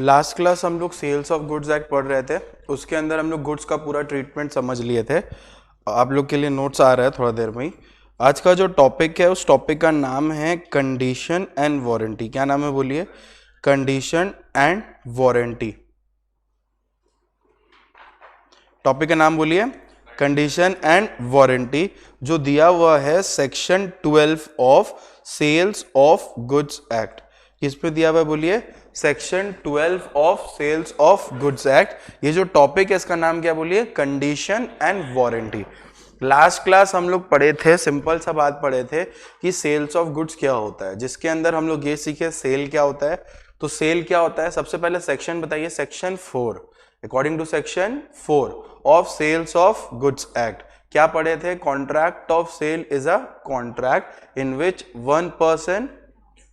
Last class हम लोग sales of goods act पढ़ रहे थे, उसके अंदर हम लोग गुड्स का पूरा ट्रीटमेंट समझ लिए थे। आप लोग के लिए नोट्स आ रहा है थोड़ा देर में ही। आज का जो टॉपिक है उस टॉपिक का नाम है कंडीशन एंड वारंटी। क्या नाम है बोलिए? Condition and warranty. टॉपिक का नाम बोलिए कंडीशन एंड वारंटी, जो दिया हुआ है section 12 of sales of goods act. किस पे दिया हुआ है बोलिए? Section 12 of sales of goods act. ये जो टॉपिक है इसका नाम क्या बोलिए? Condition and warranty. Last class हम लोग पढ़े थे, सिंपल सा बात पढ़े थे कि सेल्स ऑफ गुड्स क्या होता है, जिसके अंदर हम लोग ये सीखे सेल क्या होता है। तो सेल क्या होता है, सबसे पहले सेक्शन बताइए। Section 4, according to section 4 of sales of goods act क्या पढ़े थे? Contract of sale is a contract in which one person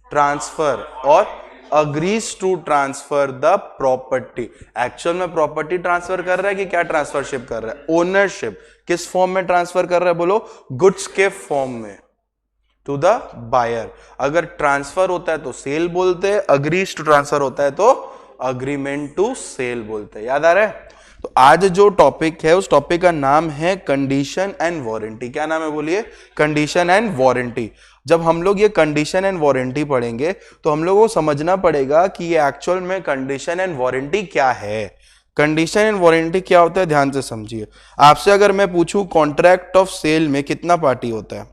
transfer और agrees to transfer the property. Actual में प्रॉपर्टी ट्रांसफर कर रहा है कि क्या ट्रांसफरशिप कर रहा है? ओनरशिप। किस फॉर्म में ट्रांसफर कर रहा है बोलो? गुड्स के फॉर्म में टू द बायर। अगर ट्रांसफर होता है तो सेल बोलते हैं, अग्रीज टू ट्रांसफर होता है तो अग्रीमेंट टू सेल बोलते हैं। याद आ रहा है? तो आज जो टॉपिक है उस टॉपिक का नाम है कंडीशन एंड वारंटी। क्या नाम है बोलिए? Condition and warranty. जब हम लोग ये कंडीशन एंड वारंटी पढ़ेंगे तो हम लोगों को समझना पड़ेगा कि ये एक्चुअल में कंडीशन एंड वारंटी क्या है। कंडीशन एंड वारंटी क्या होता है, ध्यान से समझिए। आपसे अगर मैं पूछूं कॉन्ट्रैक्ट ऑफ सेल में कितना पार्टी होता है?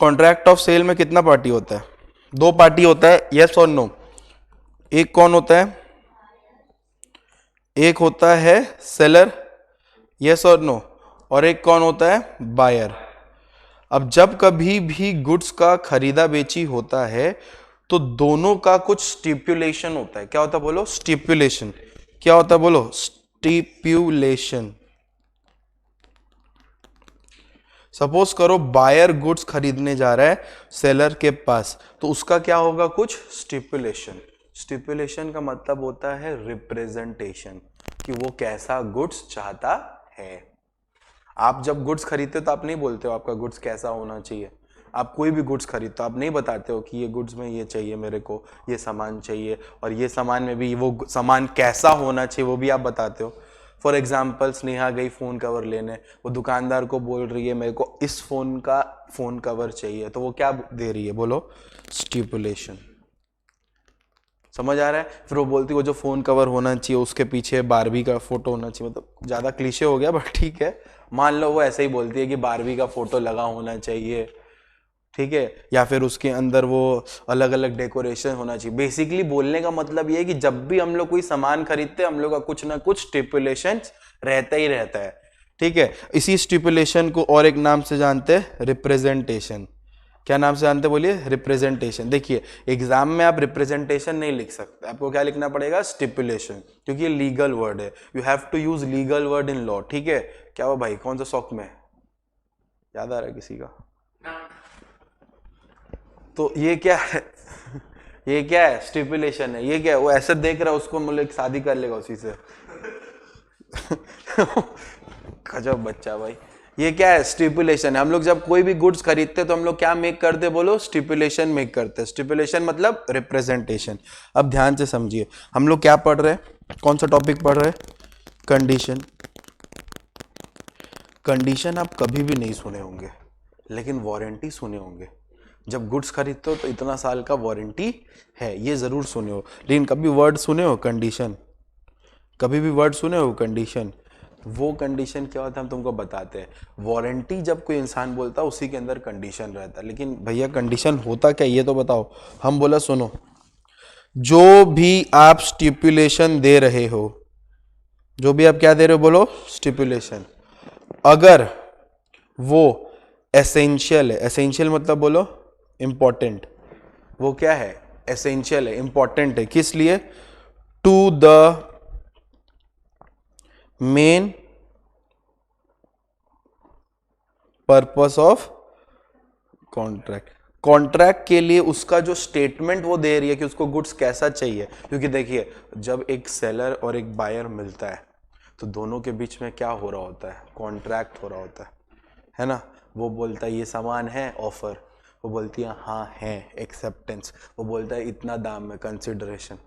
कॉन्ट्रैक्ट ऑफ सेल में कितना पार्टी होता है? 2 पार्टी होता है, यस और नो। एक कौन होता है? एक होता है सेलर, यस और नो, और एक कौन होता है? बायर। अब जब कभी भी गुड्स का खरीदा बेची होता है तो दोनों का कुछ स्टिपुलेशन होता है। क्या होता है बोलो? स्टिपुलेशन। क्या होता है बोलो? स्टिपुलेशन। सपोज करो बायर गुड्स खरीदने जा रहा है सेलर के पास, तो उसका क्या होगा? कुछ स्टिपुलेशन। स्टिपुलेशन का मतलब होता है रिप्रेजेंटेशन, कि वो कैसा गुड्स चाहता है। आप जब गुड्स खरीदते हो तो आप नहीं बोलते हो आपका गुड्स कैसा होना चाहिए। आप कोई भी गुड्स खरीदते हो आप नहीं बताते हो कि ये गुड्स में ये चाहिए, मेरे को ये सामान चाहिए, और ये सामान में भी वो सामान कैसा होना चाहिए वो भी आप बताते हो। फॉर एग्जाम्पल, स्नेहा गई फोन कवर लेने, वो दुकानदार को बोल रही है मेरे को इस फोन का फोन कवर चाहिए, तो वो क्या दे रही है बोलो? स्टिपुलेशन। समझ आ रहा है? फिर वो बोलती है वो जो फोन कवर होना चाहिए उसके पीछे बारबी का फोटो होना चाहिए। मतलब ज्यादा क्लीशे हो गया बट ठीक है, मान लो वो ऐसे ही बोलती है कि बारबी का फोटो लगा होना चाहिए, ठीक है, या फिर उसके अंदर वो अलग अलग डेकोरेशन होना चाहिए। बेसिकली बोलने का मतलब ये है कि जब भी हम लोग कोई सामान खरीदते हैं हम लोग का कुछ ना कुछ स्टिपुलेशन रहता ही रहता है, ठीक है। इसी स्टिपुलेशन को और एक नाम से जानते हैं, रिप्रेजेंटेशन। क्या नाम से जानते बोलिए? रिप्रेजेंटेशन। देखिए एग्जाम में आप रिप्रेजेंटेशन नहीं लिख सकते, आपको क्या लिखना पड़ेगा? स्टिपुलेशन, क्योंकि ये लीगल वर्ड है। You have to use legal word in law, ठीक है। क्या हुआ भाई, कौन सा शौक में याद आ रहा है किसी का? तो ये क्या है? ये क्या है? स्टिपुलेशन है। ये क्या है? वो ऐसे देख रहा है उसको, मतलब शादी कर लेगा उसी से। गजब बच्चा भाई। ये क्या है? स्टिपुलेशन है। हम लोग जब कोई भी गुड्स खरीदते हैं तो हम लोग क्या मेक करते बोलो? स्टिपुलेशन मेक करते हैं। स्टिपुलेशन मतलब रिप्रेजेंटेशन। अब ध्यान से समझिए, हम लोग क्या पढ़ रहे हैं, कौन सा टॉपिक पढ़ रहे हैं? कंडीशन। कंडीशन आप कभी भी नहीं सुने होंगे, लेकिन वारंटी सुने होंगे। जब गुड्स खरीदते हो तो इतना साल का वारंटी है, ये जरूर सुने हो। लेकिन कभी वर्ड सुने हो कंडीशन? कभी भी वर्ड सुने हो कंडीशन? वो कंडीशन क्या होता है हम तुमको बताते हैं। वारंटी जब कोई इंसान बोलता है उसी के अंदर कंडीशन रहता है। लेकिन भैया कंडीशन होता क्या ये तो बताओ। हम बोला सुनो, जो भी आप स्टिपुलेशन दे रहे हो, जो भी आप क्या दे रहे हो बोलो? स्टिपुलेशन। अगर वो एसेंशियल है, एसेंशियल मतलब बोलो इंपॉर्टेंट। वो क्या है? एसेंशियल है, इंपॉर्टेंट है। किस लिए? To the main purpose of contract. Contract के लिए उसका जो स्टेटमेंट वो दे रही है कि उसको गुड्स कैसा चाहिए। क्योंकि देखिए जब एक सेलर और एक बायर मिलता है तो दोनों के बीच में क्या हो रहा होता है? कॉन्ट्रैक्ट हो रहा होता है ना। वो बोलता है ये सामान है, ऑफर। वो बोलती है हाँ है, एक्सेप्टेंस। वो बोलता है इतना दाम में, कंसिडरेशन।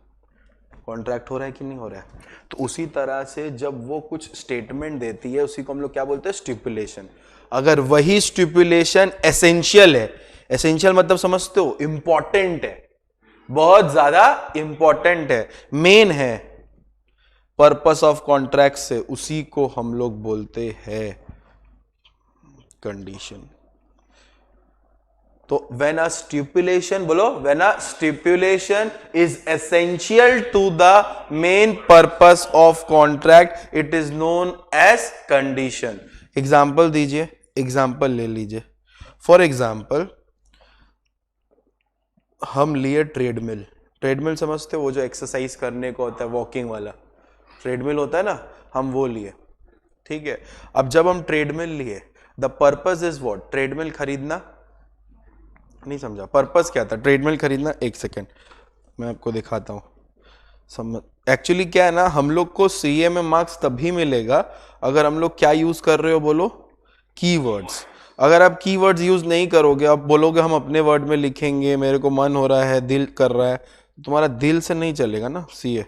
कॉन्ट्रैक्ट हो रहा है कि नहीं हो रहा है। तो उसी तरह से जब वो कुछ स्टेटमेंट देती है उसी को हम लोग क्या बोलते हैं, स्टिपुलेशन। अगर वही स्टिपुलेशन एसेंशियल है, एसेंशियल मतलब समझते हो, इंपॉर्टेंट है, बहुत ज्यादा इंपॉर्टेंट है, मेन है पर्पस ऑफ कॉन्ट्रैक्ट से, उसी को हम लोग बोलते हैं कंडीशन। तो व्हेन अ स्टिपुलेशन, बोलो, when a stipulation is essential to the main purpose of contract it is known as condition. Example दीजिए, एग्जाम्पल ले लीजिए। फॉर एग्जाम्पल हम लिए ट्रेडमिल। ट्रेडमिल समझते हो, वो जो एक्सरसाइज करने को होता है, वॉकिंग वाला ट्रेडमिल होता है ना, हम वो लिए, ठीक है। अब जब हम ट्रेडमिल लिए, the purpose is what, treadmill खरीदना, नहीं समझा, पर्पस क्या था ट्रेडमिल खरीदना। एक सेकेंड मैं आपको दिखाता हूं। समझ, एक्चुअली क्या है ना, हम लोग को सीए में मार्क्स तभी मिलेगा अगर हम लोग क्या यूज कर रहे हो, बोलो, कीवर्ड्स। अगर आप कीवर्ड्स यूज नहीं करोगे, आप बोलोगे हम अपने वर्ड में लिखेंगे, मेरे को मन हो रहा है, दिल कर रहा है, तुम्हारा दिल से नहीं चलेगा ना सीए।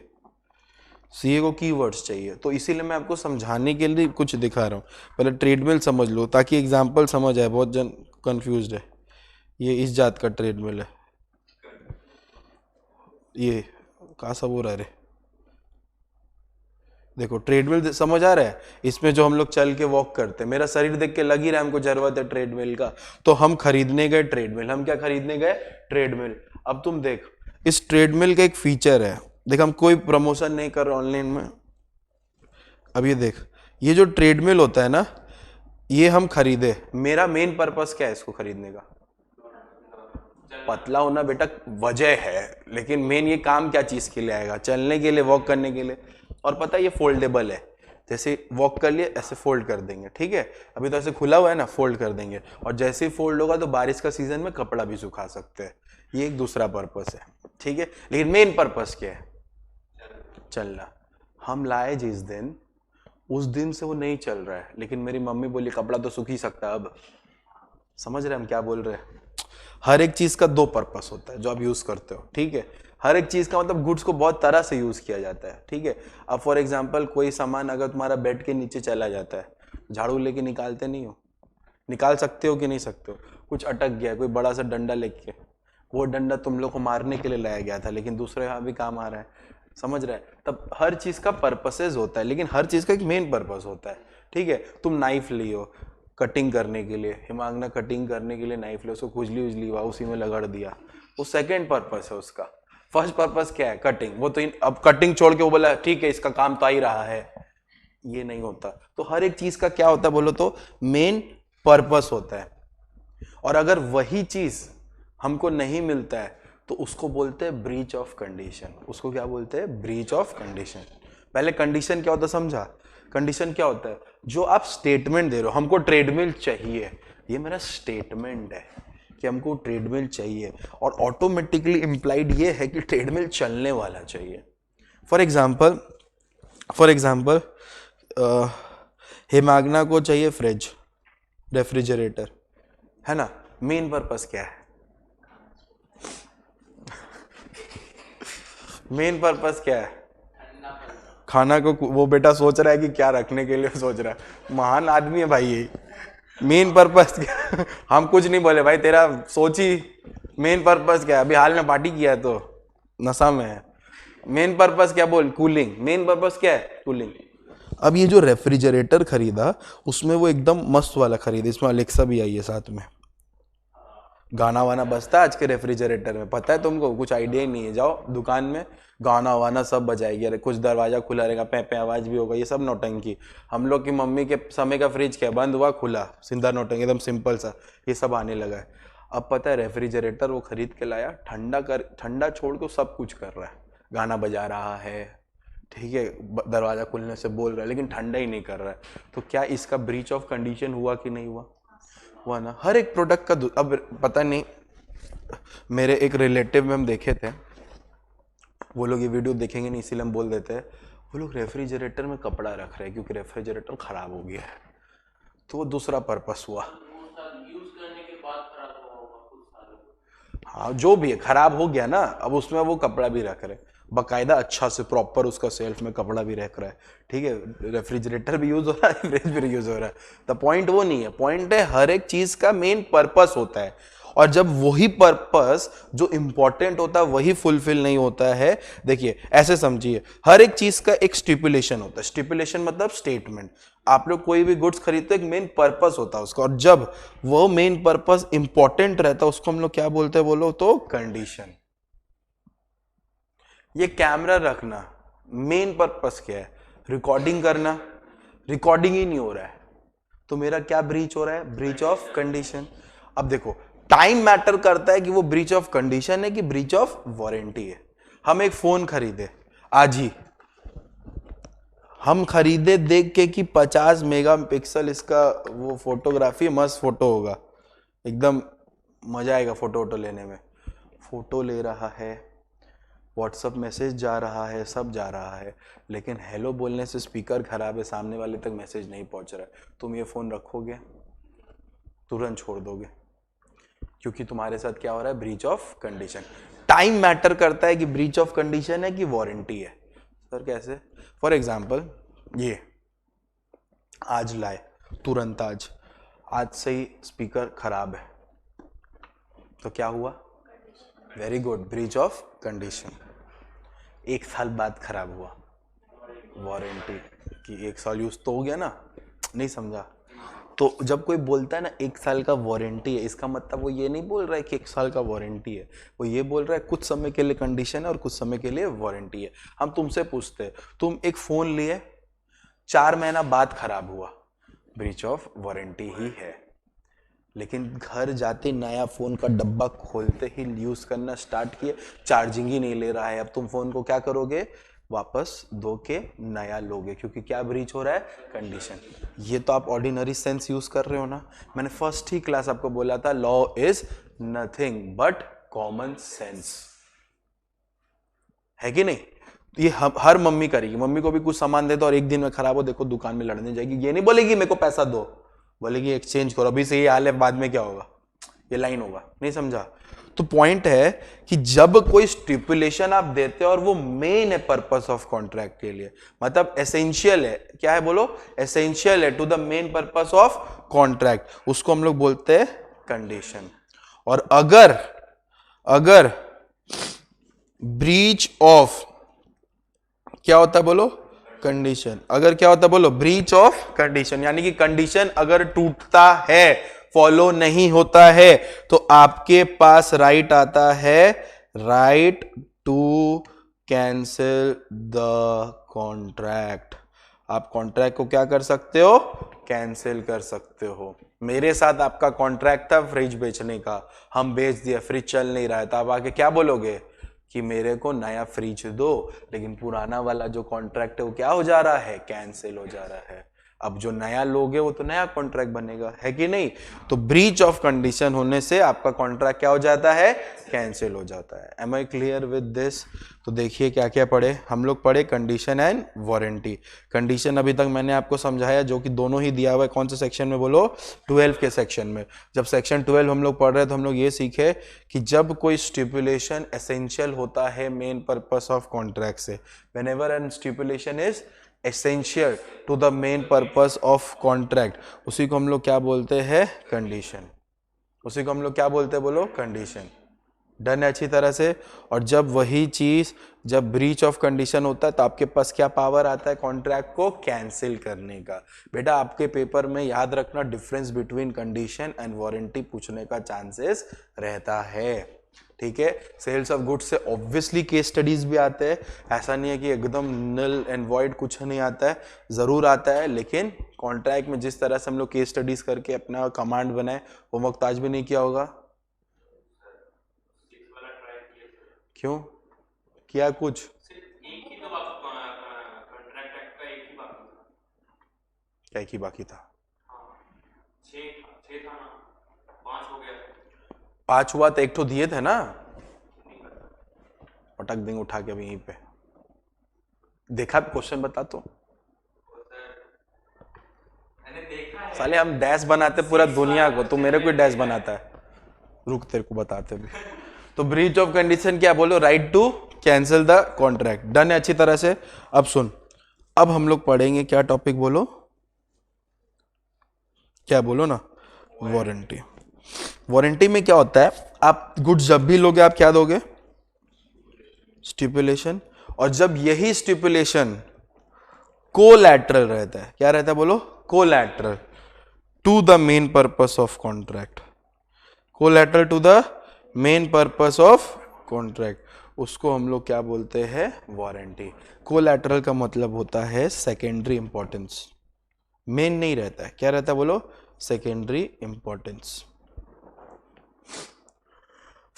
सीए को कीवर्ड्स चाहिए, तो इसीलिए मैं आपको समझाने के लिए कुछ दिखा रहा हूँ। पहले ट्रेडमिल समझ लो ताकि एग्जाम्पल समझ आए, बहुत जन कंफ्यूज्ड है। ये इस जात का ट्रेडमिल है, ये कहाँ सब हो रहा है रे, देखो ट्रेडमिल समझ आ रहा है, इसमें जो हम लोग चल के वॉक करते हैं, मेरा शरीर देख के लग ही रहा है हमको जरूरत है ट्रेडमिल का, तो हम खरीदने गए ट्रेडमिल। हम क्या खरीदने गए, ट्रेडमिल। अब तुम देख, इस ट्रेडमिल का एक फीचर है, देख हम कोई प्रमोशन नहीं कर रहे ऑनलाइन में। अब ये देख, ये जो ट्रेडमिल होता है ना, ये हम खरीदे, मेरा मेन पर्पस क्या है इसको खरीदने का, पतला होना बेटा वजह है, लेकिन मेन ये काम क्या चीज के लिए आएगा, चलने के लिए, वॉक करने के लिए। और पता है ये फोल्डेबल है, जैसे वॉक कर लिए ऐसे फोल्ड कर देंगे, ठीक है। अभी तो ऐसे खुला हुआ है ना, फोल्ड कर देंगे, और जैसे ही फोल्ड होगा तो बारिश का सीजन में कपड़ा भी सुखा सकते हैं। ये एक दूसरा पर्पस है, ठीक है। लेकिन मेन पर्पस क्या है, चलना। हम लाए जिस दिन, उस दिन से वो नहीं चल रहा है, लेकिन मेरी मम्मी बोली कपड़ा तो सूख ही सकता है अब। समझ रहे हम क्या बोल रहे हैं। हर एक चीज का दो पर्पस होता है जो आप यूज करते हो, ठीक है। हर एक चीज का मतलब गुड्स को बहुत तरह से यूज किया जाता है, ठीक है। अब फॉर एग्जांपल कोई सामान अगर तुम्हारा बेड के नीचे चला जाता है, झाड़ू लेके निकालते नहीं हो, निकाल सकते हो कि नहीं सकते हो। कुछ अटक गया, कोई बड़ा सा डंडा लेके, वो डंडा तुम लोग को मारने के लिए लाया गया था, लेकिन दूसरे यहाँ भी काम आ रहा है, समझ रहे हैं। तब हर चीज का पर्पसेज होता है, लेकिन हर चीज का एक मेन पर्पस होता है, ठीक है। तुम नाइफ लियो कटिंग करने के लिए, हिमांगना कटिंग करने के लिए नाइफ ले, उसको खुजली उजली हुआ, उसी में लगड़ दिया, वो सेकंड पर्पस है उसका। फर्स्ट पर्पस क्या है, कटिंग। वो तो अब कटिंग छोड़ के वो बोला ठीक है इसका काम तो आ ही रहा है, ये नहीं होता। तो हर एक चीज का क्या होता है बोलो तो मेन पर्पस होता है। और अगर वही चीज हमको नहीं मिलता है तो उसको बोलते हैं ब्रीच ऑफ कंडीशन। उसको क्या बोलते हैं, ब्रीच ऑफ कंडीशन। पहले कंडीशन क्या होता है समझा, कंडीशन क्या होता है, जो आप स्टेटमेंट दे रहे हो, हमको ट्रेडमिल चाहिए, ये मेरा स्टेटमेंट है कि हमको ट्रेडमिल चाहिए, और ऑटोमेटिकली इंप्लाइड ये है कि ट्रेडमिल चलने वाला चाहिए। फॉर एग्जाम्पल हिमागना को चाहिए फ्रिज, रेफ्रिजरेटर, है ना। मेन पर्पस क्या है, मेन पर्पस क्या है, खाना को। वो बेटा सोच रहा है कि क्या रखने के लिए सोच रहा है, महान आदमी है भाई ये। मेन पर्पस क्या हम कुछ नहीं बोले भाई, तेरा सोची मेन पर्पस क्या है। अभी हाल में पार्टी किया है तो नशा में है। मेन पर्पस क्या बोल, कूलिंग। मेन पर्पस क्या है, कूलिंग। अब ये जो रेफ्रिजरेटर खरीदा उसमें वो एकदम मस्त वाला खरीदा, इसमें अलेक्सा भी आई है साथ में, गाना वाना बजता है आज के रेफ्रिजरेटर में, पता है तुमको, कुछ आइडिया ही नहीं है। जाओ दुकान में, गाना वाना सब बजाएगी, अरे कुछ दरवाजा खुला रहेगा, पे पे आवाज भी होगा, ये सब नौटंकी। हम लोग की मम्मी के समय का फ्रिज क्या, बंद हुआ खुला, सिंधा नौटंकी, एकदम सिंपल सा, ये सब आने लगा है। अब पता है रेफ्रिजरेटर वो खरीद के लाया, ठंडा छोड़ के सब कुछ कर रहा है, गाना बजा रहा है, ठीक है, दरवाजा खुलने से बोल रहा है, लेकिन ठंडा ही नहीं कर रहा है। तो क्या इसका ब्रीच ऑफ कंडीशन हुआ कि नहीं हुआ, हुआ ना। हर एक प्रोडक्ट का अब पता नहीं, मेरे एक रिलेटिव में हम देखे थे, वो लोग ये वीडियो देखेंगे नहीं इसीलिए हम बोल देते हैं, वो लोग रेफ्रिजरेटर में कपड़ा रख रहे हैं क्योंकि रेफ्रिजरेटर खराब हो गया है, तो वो दूसरा पर्पस हुआ। हाँ जो भी है खराब हो गया ना, अब उसमें वो कपड़ा भी रख रहे, बकायदा अच्छा से प्रॉपर उसका सेल्फ में कपड़ा भी रख रहा है, ठीक है, रेफ्रिजरेटर भी यूज हो रहा है, फ्रिज भी यूज हो रहा है। द पॉइंट वो नहीं है, पॉइंट है हर एक चीज का मेन पर्पस होता है, और जब वही पर्पस जो इंपॉर्टेंट होता है वही फुलफिल नहीं होता है, देखिए ऐसे समझिए, हर एक चीज का एक स्टिपुलेशन होता है, स्टिपुलेशन मतलब स्टेटमेंट। आप लोग कोई भी गुड्स खरीदते हो, एक मेन पर्पस होता है उसका, और जब वो मेन पर्पस इंपॉर्टेंट रहता है उसको हम लोग क्या बोलते हैं, बोलो तो कंडीशन। ये कैमरा रखना मेन पर्पस क्या है, रिकॉर्डिंग करना, रिकॉर्डिंग ही नहीं हो रहा है तो मेरा क्या ब्रीच हो रहा है, ब्रीच ऑफ कंडीशन। अब देखो टाइम मैटर करता है कि वो ब्रीच ऑफ कंडीशन है कि ब्रीच ऑफ वारंटी है। हम एक फोन खरीदे आज ही, हम खरीदे देख के कि 50 मेगापिक्सल इसका वो फोटोग्राफी, मस्त फोटो होगा, एकदम मजा आएगा फोटो वोटो लेने में। फोटो ले रहा है, व्हाट्सअप मैसेज जा रहा है, सब जा रहा है, लेकिन हेलो बोलने से स्पीकर खराब है, सामने वाले तक मैसेज नहीं पहुंच रहा है, तुम ये फोन रखोगे, तुरंत छोड़ दोगे, क्योंकि तुम्हारे साथ क्या हो रहा है, breach of condition. Time matter करता है कि ब्रीच ऑफ कंडीशन है कि वारंटी है। सर कैसे? फॉर एग्जाम्पल ये आज लाए, तुरंत आज से ही स्पीकर खराब है, तो क्या हुआ, very good, breach of condition. 1 साल बाद खराब हुआ, वारंटी कि 1 साल यूज तो हो गया ना, नहीं समझा? तो जब कोई बोलता है ना 1 साल का वारंटी है, इसका मतलब वो ये नहीं बोल रहा है कि 1 साल का वारंटी है, वो ये बोल रहा है कुछ समय के लिए कंडीशन है और कुछ समय के लिए वारंटी है। हम तुमसे पूछते हैं, तुम एक फोन लिए, 4 महीना बाद खराब हुआ, ब्रीच ऑफ वारंटी ही है। लेकिन घर जाते नया फोन का डब्बा खोलते ही यूज करना स्टार्ट किए, चार्जिंग ही नहीं ले रहा है, अब तुम फोन को क्या करोगे, वापस धो के नया लोगे, क्योंकि क्या ब्रीच हो रहा है, कंडीशन। ये तो आप ऑर्डिनरी सेंस यूज कर रहे हो ना, मैंने फर्स्ट ही क्लास आपको बोला था, law is nothing but common sense, है कि नहीं? ये हर मम्मी करेगी, मम्मी को भी कुछ सामान दे दो और 1 दिन में खराब हो, देखो दुकान में लड़ने जाएगी, ये नहीं बोलेगी मेरे को पैसा दो, बोलेगी एक्सचेंज करो, अभी से ये हाल है, बाद में क्या होगा, ये लाइन होगा, नहीं समझा? तो पॉइंट है कि जब कोई स्टिपुलेशन आप देते हो और वो मेन है पर्पस ऑफ कॉन्ट्रैक्ट के लिए, मतलब एसेंशियल है, क्या है बोलो, एसेंशियल है to the main purpose of contract, उसको हम लोग बोलते हैं कंडीशन। और अगर ब्रीच ऑफ क्या होता है बोलो, कंडीशन, अगर क्या होता है बोलो, ब्रीच ऑफ कंडीशन, यानी कि कंडीशन अगर टूटता है, फॉलो नहीं होता है, तो आपके पास राइट आता है, right to cancel the contract. आप कॉन्ट्रैक्ट को क्या कर सकते हो, कैंसिल कर सकते हो। मेरे साथ आपका कॉन्ट्रैक्ट था फ्रिज बेचने का, हम बेच दिया, फ्रिज चल नहीं रहा है, तो आप आके क्या बोलोगे कि मेरे को नया फ्रिज दो, लेकिन पुराना वाला जो कॉन्ट्रैक्ट है वो क्या हो जा रहा है, कैंसिल हो जा रहा है। अब जो नया लोगे वो तो नया कॉन्ट्रैक्ट बनेगा, है कि नहीं? तो ब्रीच ऑफ कंडीशन होने से आपका कॉन्ट्रैक्ट क्या हो जाता है, कैंसिल हो जाता है। Am I clear with this? तो देखिए क्या क्या पढ़े हम लोग, पढ़े कंडीशन एंड वारंटी। कंडीशन अभी तक मैंने आपको समझाया, जो कि दोनों ही दिया हुआ है, कौन से सेक्शन में बोलो, 12 के सेक्शन में। जब सेक्शन 12 हम लोग पढ़ रहे हैं तो हम लोग ये सीखे कि जब कोई स्टिपुलेशन एसेंशियल होता है मेन पर्पस ऑफ कॉन्ट्रैक्ट से, whenever an stipulation is essential to the main purpose of contract, उसी को हम लोग क्या बोलते हैं, कंडीशन। उसी को हम लोग क्या बोलते हैं बोलो, कंडीशन। डन है अच्छी तरह से? और जब वही चीज, जब ब्रीच ऑफ कंडीशन होता है तो आपके पास क्या पावर आता है, कॉन्ट्रैक्ट को कैंसिल करने का। बेटा आपके पेपर में याद रखना, difference between condition and warranty पूछने का चांसेस रहता है, ठीक है? सेल्स ऑफ गुड्स से ऑब्वियसली केस स्टडीज भी आते हैं, ऐसा नहीं है कि एकदम नल एंड वॉइड कुछ नहीं आता है, जरूर आता है, लेकिन कॉन्ट्रैक्ट में जिस तरह से हम लोग केस स्टडीज करके अपना कमांड बनाए, वो वक्त आज भी नहीं किया होगा। क्यों किया? कुछ क्या ही बाकी था, 5 हुआ तो 1 तो दिए थे ना, पटक देंगे उठा के अभी यहीं पे। देखा क्वेश्चन बता तो, साले हम डैश बनाते पूरा दुनिया को, तो मेरे को डैश बनाता है, रुक तेरे को बताते भी। तो ब्रीच ऑफ कंडीशन क्या बोलो, right to cancel the contract. Done है अच्छी तरह से। अब सुन, अब हम लोग पढ़ेंगे क्या टॉपिक, बोलो क्या, बोलो ना, वारंटी। वारंटी में क्या होता है, आप गुड्स जब भी लोगे आप क्या दोगे, स्टिपुलेशन। और जब यही स्टिपुलेशन कोलैटरल रहता है, क्या रहता है बोलो, collateral to the main purpose of contract, collateral to the main purpose of contract, उसको हम लोग क्या बोलते हैं, वारंटी। कोलैटरल का मतलब होता है सेकेंडरी इंपॉर्टेंस, मेन नहीं रहता है, क्या रहता है बोलो, secondary importance.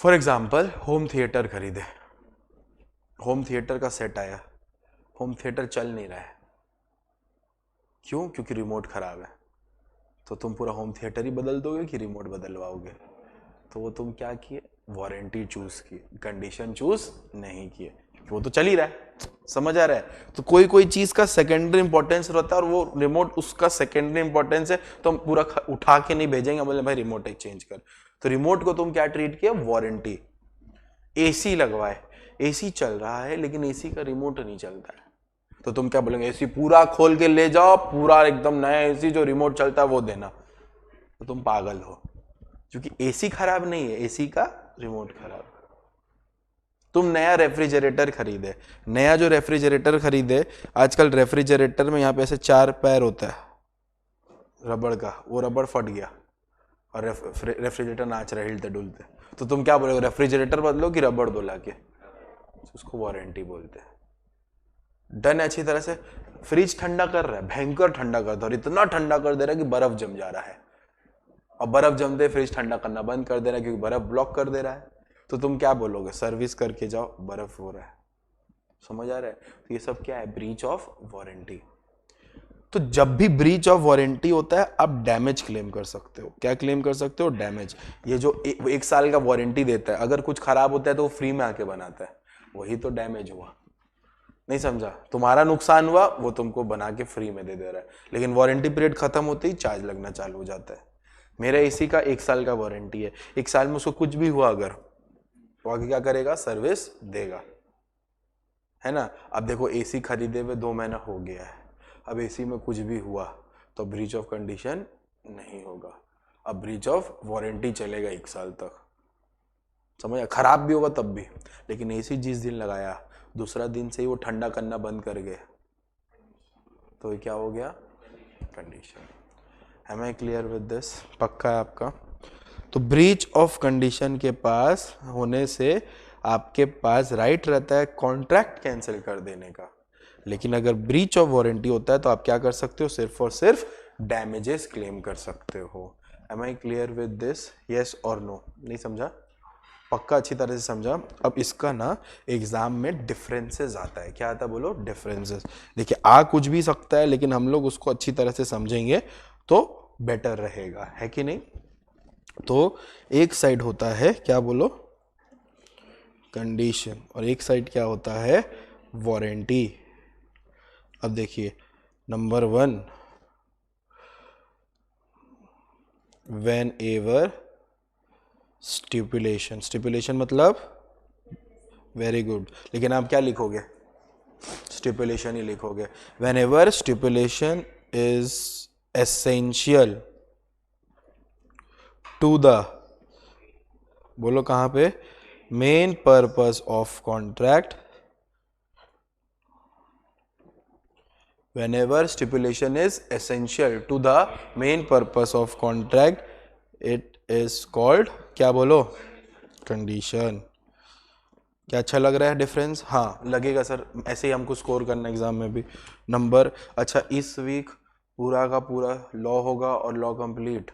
For example home theatre खरीदे, होम थिएटर का सेट आया, होम थिएटर चल नहीं रहा है, क्यों, क्योंकि रिमोट खराब है। तो तुम पूरा होम थिएटर ही बदल दोगे कि रिमोट बदलवाओगे, तो वो तुम क्या किए, वारंटी चूज की, कंडीशन चूज नहीं किए, वो तो चल ही रहा है, समझ आ रहा है। तो कोई कोई चीज का सेकेंडरी इंपॉर्टेंस रहता है और वो रिमोट उसका सेकेंडरी इंपॉर्टेंस है, तो हम पूरा उठा के नहीं भेजेंगे, बोले भाई रिमोट एक्सचेंज कर। तो रिमोट को तुम क्या ट्रीट किया, वारंटी। एसी लगवाए, एसी चल रहा है लेकिन एसी का रिमोट नहीं चलता है, तो तुम क्या बोलेंगे, एसी पूरा खोल के ले जाओ, पूरा एकदम नया एसी जो रिमोट चलता है वो देना, तो तुम पागल हो, क्योंकि एसी खराब नहीं है, एसी का रिमोट खराब। तुम नया रेफ्रिजरेटर खरीदे, नया जो रेफ्रिजरेटर खरीदे, आजकल रेफ्रिजरेटर में यहाँ पे ऐसे 4 पैर होता है रबड़ का, वो रबड़ फट गया और रेफ्रिजरेटर नाच रहा है हिलते डुलते, तो तुम क्या बोलोगे, रेफ्रिजरेटर बदलो कि रबड़ दो लाके, उसको वारंटी बोलते हैं। डन है अच्छी तरह से। फ्रिज ठंडा कर रहा है, भयंकर ठंडा कर दो, और इतना ठंडा कर दे रहा है कि बर्फ जम जा रहा है, और बर्फ जमते फ्रिज ठंडा करना बंद कर दे रहा है क्योंकि बर्फ ब्लॉक कर दे रहा है, तो तुम क्या बोलोगे, सर्विस करके जाओ, बर्फ हो रहा है, समझ आ रहा है। तो ये सब क्या है, ब्रीच ऑफ वारंटी। तो जब भी ब्रीच ऑफ वारंटी होता है आप डैमेज क्लेम कर सकते हो, क्या क्लेम कर सकते हो, डैमेज। ये जो 1 साल का वारंटी देता है, अगर कुछ खराब होता है तो वो फ्री में आके बनाता है, वही तो डैमेज हुआ, नहीं समझा, तुम्हारा नुकसान हुआ, वो तुमको बना के फ्री में दे रहा है, लेकिन वारंटी पीरियड खत्म होते ही चार्ज लगना चालू हो जाता है। मेरा एसी का 1 साल का वारंटी है, 1 साल में उसको कुछ भी हुआ अगर, तो आगे क्या करेगा, सर्विस देगा, है ना। अब देखो एसी खरीदे हुए 2 महीना हो गया है, अब एसी में कुछ भी हुआ तो ब्रीच ऑफ कंडीशन नहीं होगा, अब ब्रीच ऑफ वारंटी चलेगा 1 साल तक, समझ, खराब भी होगा तब भी। लेकिन एसी जिस दिन लगाया दूसरा दिन से ही वो ठंडा करना बंद कर गए, तो ये क्या हो गया, condition. Am I clear with this, पक्का है आपका। तो ब्रीच ऑफ कंडीशन के पास होने से आपके पास राइट रहता है कॉन्ट्रैक्ट कैंसिल कर देने का, लेकिन अगर ब्रीच ऑफ वारंटी होता है तो आप क्या कर सकते हो, सिर्फ और सिर्फ डैमेजेस क्लेम कर सकते हो। Am I clear with this, yes और नो, नहीं समझा, पक्का अच्छी तरह से समझा। अब इसका ना एग्जाम में डिफरेंसेस आता है, क्या आता है बोलो, डिफरेंसेस। देखिए आ कुछ भी सकता है, लेकिन हम लोग उसको अच्छी तरह से समझेंगे तो बेटर रहेगा, है कि नहीं। तो एक साइड होता है क्या बोलो, कंडीशन, और एक साइड क्या होता है, वारंटी। अब देखिए number 1, whenever stipulation, stipulation मतलब वेरी गुड, लेकिन आप क्या लिखोगे, स्टिपुलेशन ही लिखोगे। Whenever stipulation is essential to the, बोलो कहां पे, main purpose of contract, whenever stipulation is essential to the main purpose of contract, it is called, क्या बोलो, कंडीशन। क्या अच्छा लग रहा है डिफरेंस, हाँ लगेगा सर, ऐसे ही हमको स्कोर करना एग्जाम में भी नंबर। अच्छा इस वीक पूरा का पूरा लॉ होगा और law complete,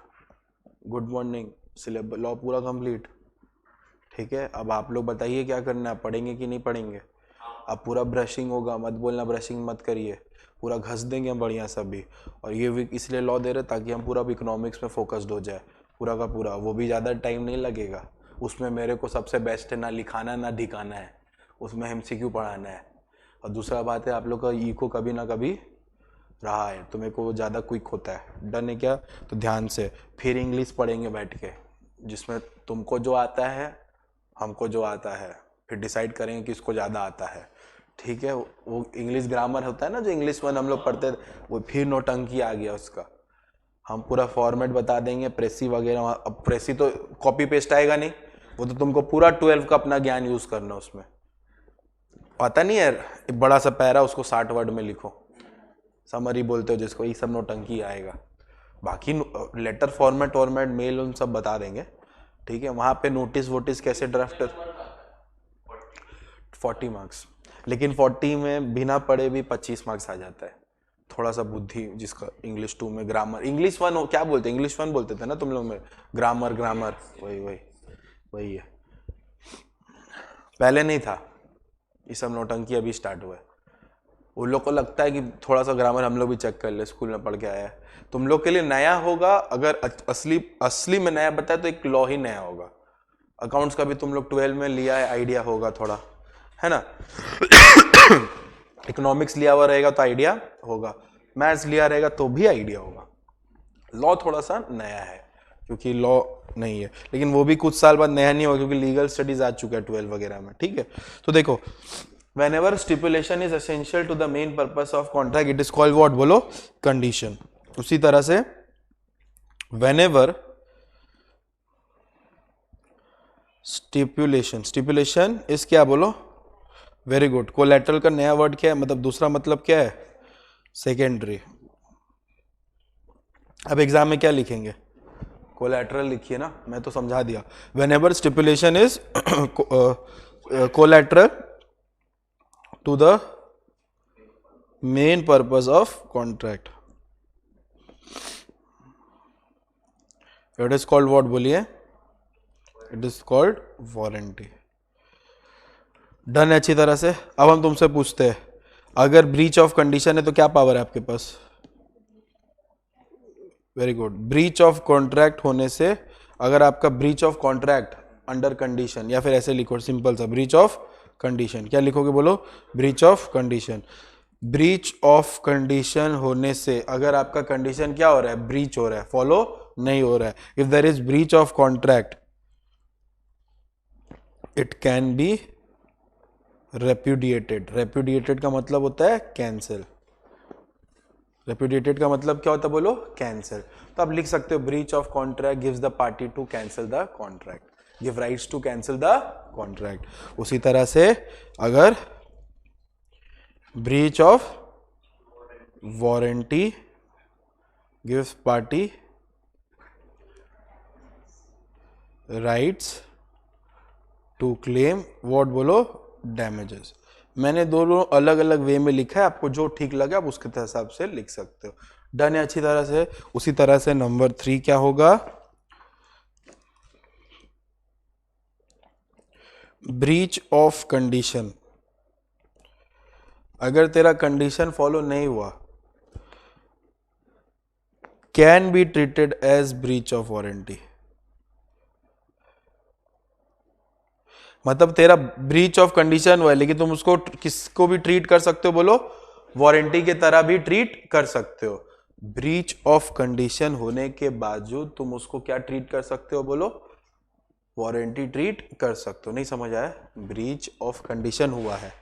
good morning, syllabus law पूरा कंप्लीट, ठीक है। अब आप लोग बताइए क्या करना है, पढ़ेंगे कि नहीं पढ़ेंगे। अब पूरा ब्रशिंग होगा, मत बोलना ब्रशिंग मत करिए, पूरा घस देंगे हम बढ़िया सभी। और ये वीक इसलिए लॉ दे रहे ताकि हम पूरा इकोनॉमिक्स में फोकस्ड हो जाए, पूरा का पूरा, वो भी ज़्यादा टाइम नहीं लगेगा। उसमें मेरे को सबसे बेस्ट है, ना लिखाना ना दिखाना है, उसमें MCQ पढ़ाना है। और दूसरा बात है, आप लोग का इको कभी ना कभी रहा है तो मेरे को ज़्यादा क्विक होता है, डन है क्या। तो ध्यान से फिर इंग्लिश पढ़ेंगे बैठ के, जिसमें तुमको जो आता है हमको जो आता है, फिर डिसाइड करेंगे कि इसको ज़्यादा आता है, ठीक है। वो इंग्लिश ग्रामर होता है ना जो इंग्लिश वन हम लोग पढ़ते थे, वो फिर नौटंकी आ गया उसका। हम पूरा फॉर्मेट बता देंगे, प्रेसी वगैरह। अब प्रेसी तो कॉपी पेस्ट आएगा नहीं, वो तो तुमको पूरा 12 का अपना ज्ञान यूज करना उसमें। पता नहीं है, एक बड़ा सा पैरा उसको 60 वर्ड में लिखो, समरी बोलते हो जिसको, ये सब नौटंकी आएगा। बाकी लेटर फॉर्मेट वॉर्मेट मेल उन सब बता देंगे, ठीक है। वहां पे नोटिस वोटिस कैसे ड्राफ्ट, 40 मार्क्स, लेकिन 40 में बिना पढ़े भी 25 मार्क्स आ जाता है। थोड़ा सा बुद्धि, जिसका इंग्लिश 2 में ग्रामर, इंग्लिश 1 क्या बोलते, इंग्लिश 1 बोलते थे ना तुम लोग में, ग्रामर ग्रामर वही है। पहले नहीं था, ये सब नौटंकी अभी स्टार्ट हुआ है। उन लोग को लगता है कि थोड़ा सा ग्रामर हम लोग भी चेक कर ले, स्कूल में पढ़ के आया है। तुम लोग के लिए नया होगा, अगर असली में नया बताए तो एक लॉ ही नया होगा। अकाउंट्स का भी तुम लोग 12 में लिया है, आइडिया होगा थोड़ा, है ना। इकोनॉमिक्स लिया हुआ रहेगा तो आइडिया होगा, मैथ्स लिया रहेगा तो भी आइडिया होगा। लॉ थोड़ा सा नया है क्योंकि लॉ नहीं है, लेकिन वो भी कुछ साल बाद नया नहीं होगा क्योंकि लीगल स्टडीज आ चुका है 12 वगैरह में, ठीक है। तो देखो, whenever stipulation is essential to the main purpose of contract, it is called what, बोलो, condition। उसी तरह से whenever stipulation is क्या, बोलो, वेरी गुड। कोलैटरल का नया वर्ड क्या है, मतलब दूसरा मतलब क्या है, सेकेंडरी। अब एग्जाम में क्या लिखेंगे, कोलैटरल लिखिए ना, मैं तो समझा दिया। whenever stipulation is collateral to the main purpose of contract, it is called what, बोलिए, it is called warranty। Done है अच्छी तरह से। अब हम तुमसे पूछते हैं, अगर ब्रीच ऑफ कंडीशन है तो क्या पावर है आपके पास, very good. Breach of contract होने से, अगर आपका breach of contract under condition, या फिर ऐसे लिखो सिंपल सा, ब्रीच ऑफ कंडीशन, क्या लिखोगे, बोलो, breach of condition. Breach of condition होने से, अगर आपका कंडीशन क्या हो रहा है, ब्रीच हो रहा है, फॉलो नहीं हो रहा है, if there is breach of contract, it can be repudiated. Repudiated का मतलब होता है कैंसिल। रेप्यूडिएटेड का मतलब क्या होता है, बोलो, कैंसिल। तो आप लिख सकते हो, breach of contract gives the party to cancel the contract, give rights to cancel the contract. उसी तरह से अगर breach of warranty gives party rights to claim what, बोलो, डैमेजेस। मैंने दोनों अलग अलग वे में लिखा है, आपको जो ठीक लगे आप उसके हिसाब से लिख सकते हो। डन है अच्छी तरह से। उसी तरह से नंबर 3 क्या होगा, ब्रीच ऑफ कंडीशन। अगर तेरा कंडीशन फॉलो नहीं हुआ, can be treated as breach of warranty. मतलब तेरा ब्रीच ऑफ कंडीशन हुआ है, लेकिन तुम उसको किसको भी ट्रीट कर सकते हो, बोलो, वारंटी के तरह भी ट्रीट कर सकते हो। ब्रीच ऑफ कंडीशन होने के बावजूद तुम उसको क्या ट्रीट कर सकते हो, बोलो, वारंटी ट्रीट कर सकते हो। नहीं समझ आया, ब्रीच ऑफ कंडीशन हुआ है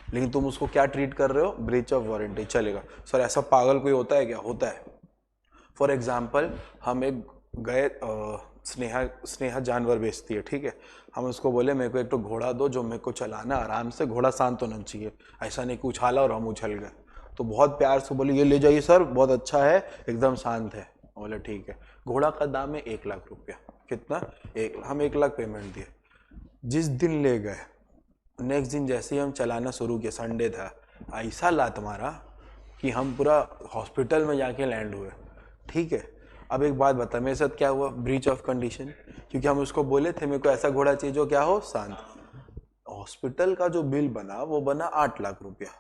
लेकिन तुम उसको क्या ट्रीट कर रहे हो, ब्रीच ऑफ वारंटी, चलेगा। सर ऐसा पागल कोई होता है क्या, होता है। फॉर एग्जाम्पल, हम एक गए, स्नेहा जानवर बेचती है, ठीक है। हम उसको बोले, मेरे को एक तो घोड़ा दो जो मेरे को चलाना आराम से, घोड़ा शांत होना चाहिए, ऐसा नहीं कि उछाला और हम उछल गए। तो बहुत प्यार से बोले, ये ले जाइए सर, बहुत अच्छा है, एकदम शांत है। बोले ठीक है। घोड़ा का दाम है 1 लाख रुपया। कितना, 1 लाख। हम 1 लाख पेमेंट दिए। जिस दिन ले गए, नेक्स्ट दिन जैसे ही हम चलाना शुरू किया, संडे था, ऐसा लात मारा कि हम पूरा हॉस्पिटल में जाके लैंड हुए, ठीक है। अब एक बात बता, मेरे साथ क्या हुआ, ब्रीच ऑफ कंडीशन, क्योंकि हम उसको बोले थे मेरे को ऐसा घोड़ा चाहिए जो क्या हो, शांत। हॉस्पिटल का जो बिल बना वो बना 8 लाख रुपया,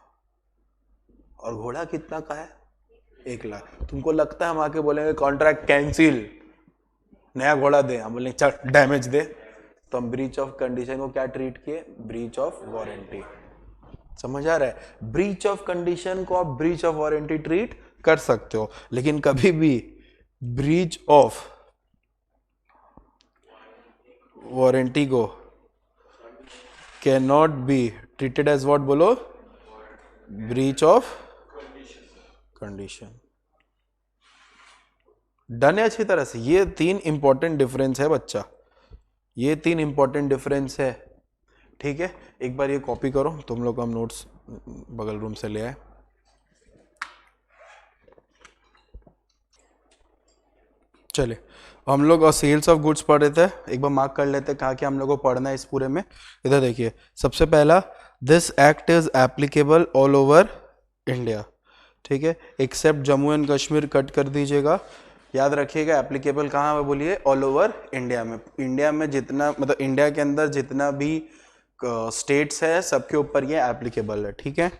और घोड़ा कितना का है, 1 लाख। तुमको लगता है हम आके बोलेंगे कॉन्ट्रैक्ट कैंसिल, नया घोड़ा दे, हम बोलेंगे चल डैमेज दे। तो हम ब्रीच ऑफ कंडीशन को क्या ट्रीट किए, ब्रीच ऑफ वारंटी। समझ आ रहा है, ब्रीच ऑफ कंडीशन को आप ब्रीच ऑफ वारंटी ट्रीट कर सकते हो, लेकिन कभी भी ब्रीच ऑफ वारंटी को cannot be treated as what बोलो, breach of condition. डन है अच्छी तरह से. ये 3 इंपॉर्टेंट डिफरेंस है बच्चा, ये 3 इंपॉर्टेंट डिफरेंस है. ठीक है, एक बार ये कॉपी करो, तुम लोग हम नोट्स बगल रूम से ले आए. चले, हम लोग सेल्स ऑफ गुड्स पढ़ रहे थे. एक बार मार्क कर लेते हैं कहाँ क्या हम लोग को पढ़ना है इस पूरे में. इधर देखिए, सबसे पहला, this act is applicable all over India. ठीक है, except Jammu and Kashmir cut कर दीजिएगा. याद रखिएगा एप्लीकेबल कहाँ है बोलिए, ऑल ओवर इंडिया में. इंडिया में जितना, मतलब इंडिया के अंदर जितना भी स्टेट्स है सबके ऊपर ये एप्लीकेबल है. ठीक है,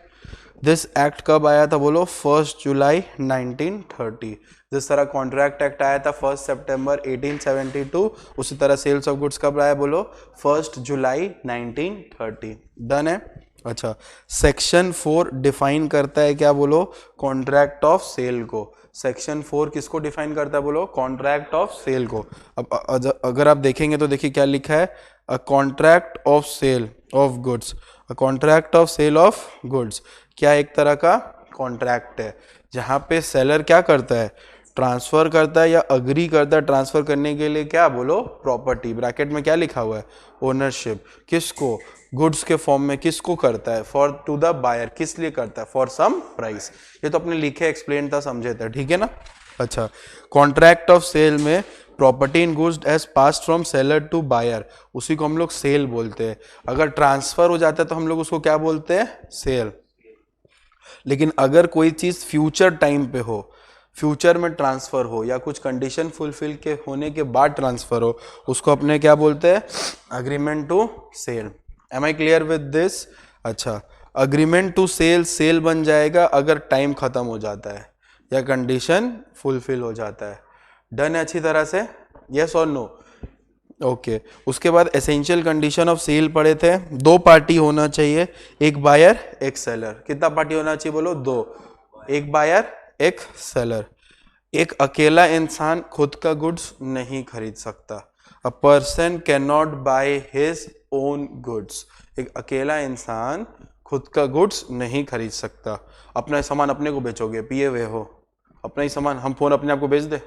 दिस एक्ट कब आया था बोलो, 1 जुलाई 1930. जिस तरह कॉन्ट्रैक्ट एक्ट आया था 1 सितंबर 1872, उसी तरह सेल्स ऑफ गुड्स कब आया बोलो, 1 जुलाई 1930. डन है. अच्छा, सेक्शन 4 डिफाइन करता है क्या बोलो, कॉन्ट्रैक्ट ऑफ सेल को. सेक्शन 4 किसको डिफाइन करता है बोलो, कॉन्ट्रैक्ट ऑफ सेल को. अब अगर आप देखेंगे तो देखिए क्या लिखा है, a contract of sale of goods. A contract of sale of goods क्या एक तरह का कॉन्ट्रैक्ट है जहां पे सेलर क्या करता है, ट्रांसफर करता है या अग्री करता है ट्रांसफर करने के लिए क्या बोलो, प्रॉपर्टी. ब्रैकेट में क्या लिखा हुआ है, ओनरशिप. किसको, गुड्स के फॉर्म में. किसको करता है, फॉर टू द बायर. किस लिए करता है, फॉर सम प्राइस. ये तो अपने लिखे एक्सप्लेन था, समझे थे. ठीक है ना. अच्छा, कॉन्ट्रैक्ट ऑफ सेल में property in goods as pass from seller to buyer, उसी को हम लोग सेल बोलते हैं. अगर ट्रांसफर हो जाता है तो हम लोग उसको क्या बोलते हैं, सेल. लेकिन अगर कोई चीज फ्यूचर टाइम पे हो, फ्यूचर में ट्रांसफर हो या कुछ कंडीशन फुलफिल के होने के बाद ट्रांसफर हो, उसको अपने क्या बोलते हैं, agreement to sell. Am I clear with this. अच्छा, अग्रीमेंट टू सेल सेल बन जाएगा अगर टाइम खत्म हो जाता है या कंडीशन फुलफिल हो जाता है. डन है अच्छी तरह से, यस और नो. ओके, उसके बाद एसेंशियल कंडीशन ऑफ सेल पढ़े थे. 2 पार्टी होना चाहिए, एक बायर एक सेलर. कितना पार्टी होना चाहिए बोलो, 2. एक बायर एक सेलर. एक अकेला इंसान खुद का गुड्स नहीं खरीद सकता. A person can not by his own goods. एक अकेला इंसान खुद का गुड्स नहीं खरीद सकता. अपना सामान अपने को बेचोगे, पिए हुए हो, अपना ही सामान. हम फोन अपने आप को बेच दे,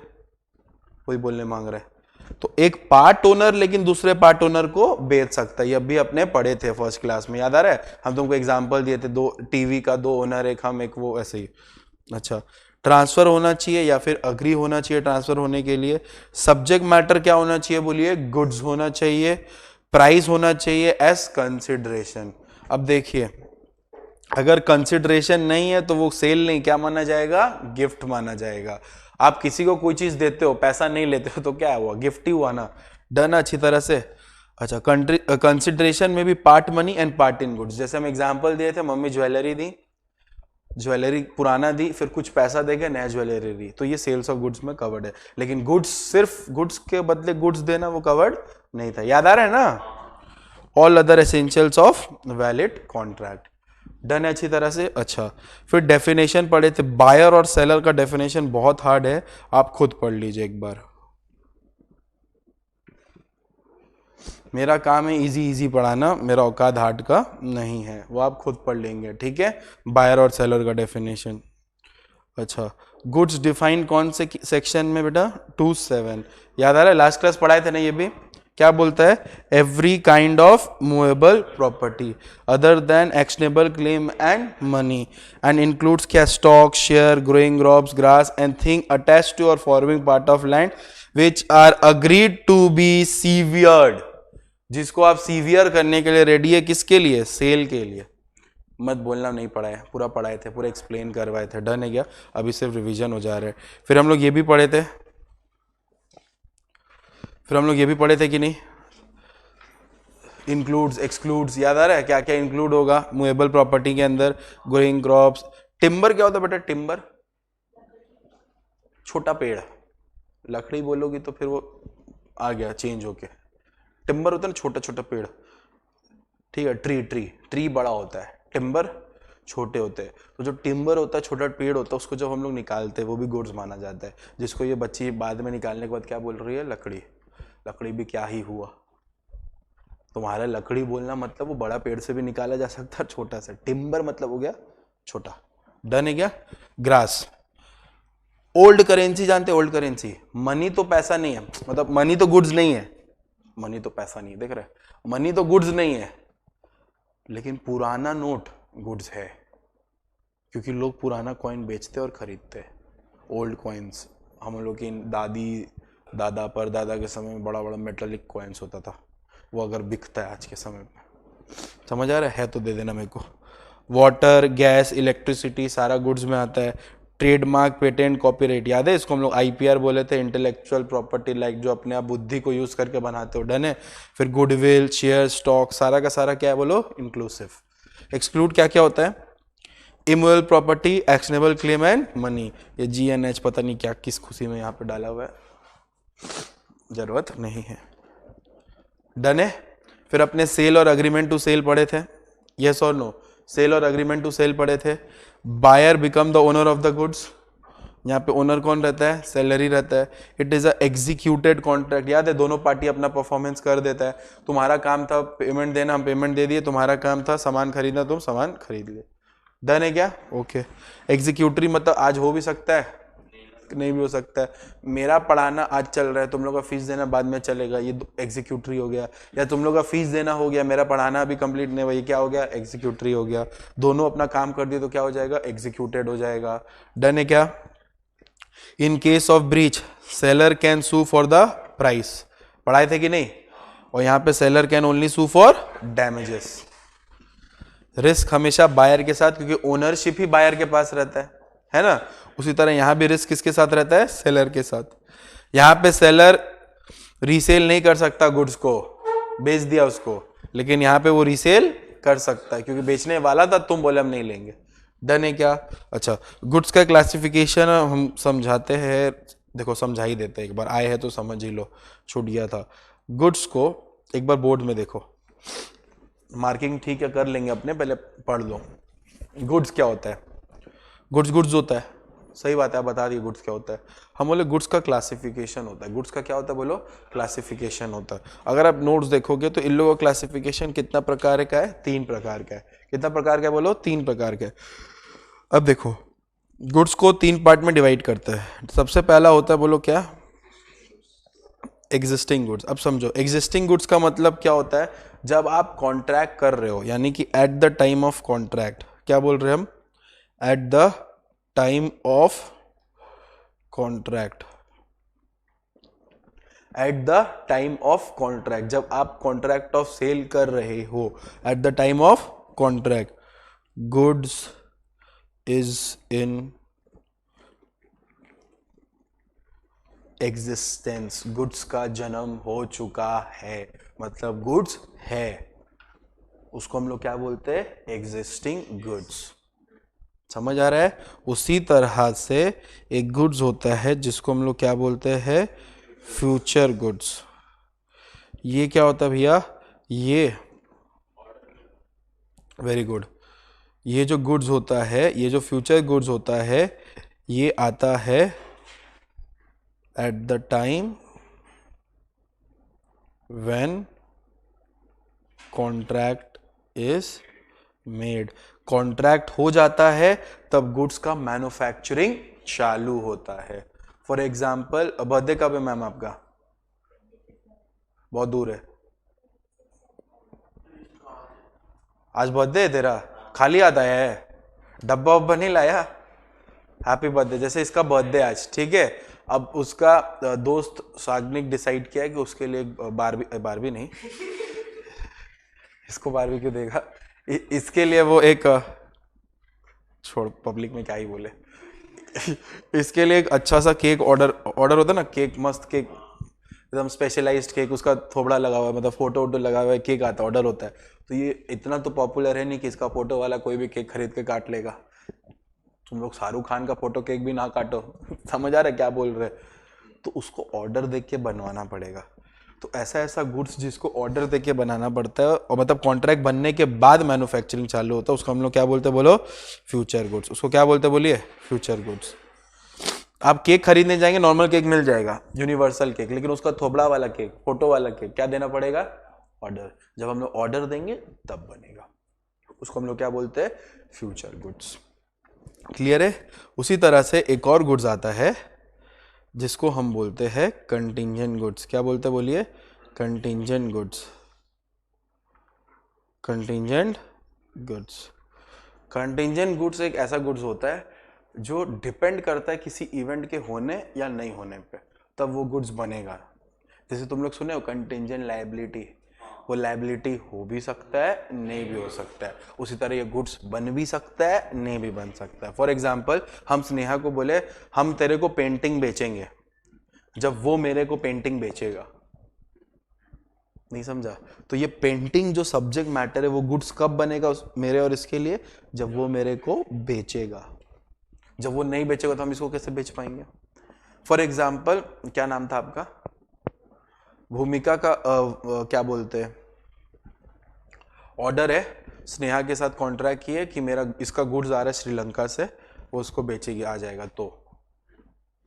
कोई बोलने मांग रहा है तो एक पार्ट ओनर लेकिन दूसरे पार्ट ओनर को बेच सकता है. ये अभी अपने पढ़े थे फर्स्ट क्लास में, याद आ रहा है. हम तुमको एग्जांपल दिए थे, 2 टीवी का 2 ओनर, एक हम एक वो, ऐसे ही. अच्छा, ट्रांसफर होना चाहिए या फिर अग्री होना चाहिए ट्रांसफर होने के लिए. सब्जेक्ट मैटर क्या होना चाहिए बोलिए, गुड्स होना चाहिए. प्राइस होना चाहिए एज कंसिडरेशन. अब देखिए, अगर कंसिडरेशन नहीं है तो वो सेल नहीं, क्या माना जाएगा, गिफ्ट माना जाएगा. आप किसी को कोई चीज देते हो, पैसा नहीं लेते हो तो क्या हुआ, गिफ्ट ही हुआ ना. डन अच्छी तरह से. अच्छा, कंसिडरेशन में भी part money and part in goods. जैसे हम एग्जांपल दिए थे, मम्मी ज्वेलरी दी, ज्वेलरी पुराना दी, फिर कुछ पैसा देके नया ज्वेलरी दी, तो ये सेल्स ऑफ गुड्स में कवर्ड है. लेकिन गुड्स, सिर्फ गुड्स के बदले गुड्स देना वो कवर्ड नहीं था. याद आ रहा है ना. All other essentials of valid contract. Done है अच्छी तरह से. अच्छा, फिर डेफिनेशन पढ़े थे. बायर और सेलर का डेफिनेशन बहुत हार्ड है, आप खुद पढ़ लीजिए एक बार. मेरा काम है इजी इजी पढ़ाना, मेरा औकात हार्ड का नहीं है, वो आप खुद पढ़ लेंगे. ठीक है, बायर और सेलर का डेफिनेशन. अच्छा, गुड्स डिफाइन कौन से सेक्शन में बेटा, 27. याद आ रहा है, लास्ट क्लास पढ़ाए थे ना ये भी. क्या बोलता है, every kind of movable property other than actionable claim and money and includes क्या, stock, share, growing crops, grass and thing attached to और forming part of land which are agreed to be severed. जिसको आप severe करने के लिए ready है, किसके लिए, सेल के लिए. मत बोलना नहीं पढ़ा है, पूरा पढ़ाए थे, पूरा एक्सप्लेन करवाए थे. डन है क्या, अभी सिर्फ रिवीजन हो जा रहा है. फिर हम लोग ये भी पढ़े थे, कि नहीं, इंक्लूड्स एक्सक्लूड्स. याद आ रहा है क्या क्या इंक्लूड होगा मूवेबल प्रॉपर्टी के अंदर, ग्रोइंग क्रॉप्स. टिम्बर क्या होता है बेटा, टिम्बर छोटा पेड़. लकड़ी बोलोगी तो फिर वो आ गया चेंज होके. टिम्बर होता है ना छोटा छोटा पेड़. ठीक है, ट्री बड़ा होता है, टिम्बर छोटे होते हैं. तो जो टिम्बर होता है, छोटा पेड़ होता है, उसको जब हम लोग निकालते हैं वो भी गुड्स माना जाता है. जिसको ये बच्ची बाद में निकालने के बाद क्या बोल रही है, लकड़ी. लकड़ी भी क्या ही हुआ, तुम्हारा लकड़ी बोलना मतलब वो बड़ा पेड़ से भी निकाला जा सकता है, छोटा सा। टिम्बर मतलब हो गया छोटा। डन है क्या? ग्रास। ओल्ड करेंसी जानते? ओल्ड करेंसी, मनी तो पैसा नहीं है, मतलब मनी तो गुड्स नहीं है, मनी तो पैसा नहीं है, देख रहे, मनी तो गुड्स नहीं है, लेकिन पुराना नोट गुड्स है, क्योंकि लोग पुराना कॉइन बेचते और खरीदते। ओल्ड कॉइन्स, हम लोग की दादी दादा पर दादा के समय में बड़ा बड़ा मेटालिक कॉइन्स होता था, वो अगर बिकता है आज के समय में, समझ आ रहा है तो दे देना मेरे को। वाटर, गैस, इलेक्ट्रिसिटी सारा गुड्स में आता है। ट्रेडमार्क, पेटेंट, कॉपीराइट याद है, इसको हम लोग आईपीआर बोले थे, इंटेलेक्चुअल प्रॉपर्टी, लाइक जो अपने आप बुद्धि को यूज करके बनाते हो। डन है। फिर गुडविल, शेयर, स्टॉक, सारा का सारा क्या है बोलो? इंक्लूसिव। एक्सक्लूड क्या क्या होता है? Immoral property, actionable claim and money. ये GNH पता नहीं क्या किस खुशी में यहाँ पे डाला हुआ है, जरूरत नहीं है। डन है। फिर अपने सेल और अग्रीमेंट टू सेल पढ़े थे, यस और नो? सेल और अग्रीमेंट टू सेल पढ़े थे। Buyer become the owner of the goods, यहाँ पे ओनर कौन रहता है? सेलर ही रहता है। It is a executed contract, याद है, दोनों पार्टी अपना परफॉर्मेंस कर देता है। तुम्हारा काम था पेमेंट देना, हम पेमेंट दे दिए, तुम्हारा काम था सामान खरीदना, तुम सामान खरीद लिए। डन है क्या? ओके। एग्जीक्यूटरी मतलब आज हो भी सकता है, नहीं भी हो सकता है। मेरा पढ़ाना आज चल रहा है, तुम लोग का फीस देना बाद में चलेगा, ये एग्जीक्यूटरी हो गया। या तुम लोग का फीस देना हो गया, मेरा पढ़ाना अभी कंप्लीट नहीं हुआ, ये क्या हो गया? एग्जीक्यूटरी हो गया। दोनों अपना काम कर दिए तो क्या हो जाएगा? एग्जीक्यूटेड हो जाएगा। डन है क्या? In case of breach seller can sue for the price, पढ़ाए थे कि नहीं? और यहाँ पे seller can only sue for damages. Risk हमेशा बायर के साथ, क्योंकि ओनरशिप ही बायर के पास रहता है ना? उसी तरह यहां भी रिस्क किसके साथ रहता है? सेलर के साथ। यहां पे सेलर रीसेल नहीं कर सकता गुड्स को, बेच दिया उसको, लेकिन यहां पे वो रीसेल कर सकता है, क्योंकि बेचने वाला था, तुम बोले हम नहीं लेंगे। डन है क्या? अच्छा, गुड्स का क्लासिफिकेशन हम समझाते हैं, देखो समझा ही देते हैं, एक बार आए हैं तो समझ ही लो, छूट गया था। गुड्स को एक बार बोर्ड में देखो, मार्किंग ठीक है कर लेंगे अपने, पहले पढ़ लो। गुड्स क्या होता है? गुड्स गुड्स होता है, सही बात है, आप बता दिए गुड्स क्या होता है। हम बोले गुड्स का क्लासिफिकेशन होता है। गुड्स का क्या होता है बोलो? क्लासिफिकेशन होता है। अगर आप नोट्स देखोगे तो इन लोगों का क्लासिफिकेशन कितना प्रकार का है? 3 प्रकार का है। कितना प्रकार का है बोलो? 3 प्रकार का है। अब देखो, गुड्स को 3 पार्ट में डिवाइड करते हैं। सबसे पहला होता है बोलो क्या? Existing goods. अब समझो, एग्जिस्टिंग गुड्स का मतलब क्या होता है? जब आप कॉन्ट्रैक्ट कर रहे हो, यानी कि eight the time of contract, क्या बोल रहे हैं हम? Eight the time of contract, eight the time of contract, जब आप कॉन्ट्रैक्ट ऑफ सेल कर रहे हो, eight the time of contract, goods is in existence, goods का जन्म हो चुका है, मतलब गुड्स है, उसको हम लोग क्या बोलते हैं? Existing goods. समझ आ रहा है? उसी तरह से एक गुड्स होता है जिसको हम लोग क्या बोलते हैं? Future goods. ये क्या होता है भैया? ये वेरी गुड, ये जो गुड्स होता है, ये जो फ्यूचर गुड्स होता है, ये आता है at the time when contract is made. Contract हो जाता है तब गुड्स का मैन्युफैक्चरिंग चालू होता है। फॉर एग्जाम्पल, बर्थडे कब है मैम आपका? बहुत दूर है, आज बर्थडे है तेरा? खाली याद आया है? डब्बा वब्बा नहीं लाया? Happy birthday. जैसे इसका बर्थडे आज, ठीक है, अब उसका दोस्त साग्निक डिसाइड किया है कि उसके लिए बारबी नहीं इसको बारबी क्यों देगा? इसके लिए वो एक छोड़, पब्लिक में क्या ही बोले इसके लिए एक अच्छा सा केक ऑर्डर होता है ना, केक, मस्त केक, एकदम स्पेशलाइज्ड केक, उसका थोबड़ा लगा हुआ है, मतलब फोटो वोटो लगा हुआ है, केक आता ऑर्डर होता है। तो ये इतना तो पॉपुलर है नहीं कि इसका फोटो वाला कोई भी केक खरीद के काट लेगा। तुम लोग शाहरुख खान का फोटो केक भी ना काटो समझ आ रहा है क्या बोल रहे? तो उसको ऑर्डर देके के बनवाना पड़ेगा। तो ऐसा गुड्स जिसको ऑर्डर देके बनाना पड़ता है, और मतलब कॉन्ट्रैक्ट बनने के बाद मैन्युफैक्चरिंग चालू होता है, उसको हम लोग क्या बोलते हैं बोलो? Future goods. उसको क्या बोलते हैं बोलिए? Future goods. आप केक खरीदने जाएंगे, नॉर्मल केक मिल जाएगा, यूनिवर्सल केक, लेकिन उसका थोबड़ा वाला केक, फोटो वाला केक क्या देना पड़ेगा? ऑर्डर, जब हम लोग ऑर्डर देंगे तब बनेगा, उसको हम लोग क्या बोलते हैं, फ्यूचर गुड्स। क्लियर है? उसी तरह से एक और गुड्स आता है जिसको हम बोलते हैं कंटिंजेंट गुड्स। क्या बोलते हैं बोलिए? Contingent goods. Contingent goods, contingent goods एक ऐसा गुड्स होता है जो डिपेंड करता है किसी इवेंट के होने या नहीं होने पे, तब वो गुड्स बनेगा। जैसे तुम लोग सुने हो कंटिंजेंट लायबिलिटी, वो लायबिलिटी हो भी सकता है, नहीं भी हो सकता है। उसी तरह ये गुड्स बन भी सकता है, नहीं भी बन सकता है। फॉर एग्जाम्पल, हम स्नेहा को बोले हम तेरे को पेंटिंग बेचेंगे, जब वो मेरे को पेंटिंग बेचेगा, नहीं समझा? तो ये पेंटिंग जो सब्जेक्ट मैटर है वो गुड्स कब बनेगा मेरे और इसके लिए? जब वो मेरे को बेचेगा। जब वो नहीं बेचेगा तो हम इसको कैसे बेच पाएंगे? फॉर एग्जाम्पल, क्या नाम था आपका? भूमिका का क्या बोलते हैं, ऑर्डर है, स्नेहा के साथ कॉन्ट्रैक्ट किए कि मेरा इसका गुड्स आ रहा है श्रीलंका से, वो उसको बेचेगी, आ जाएगा तो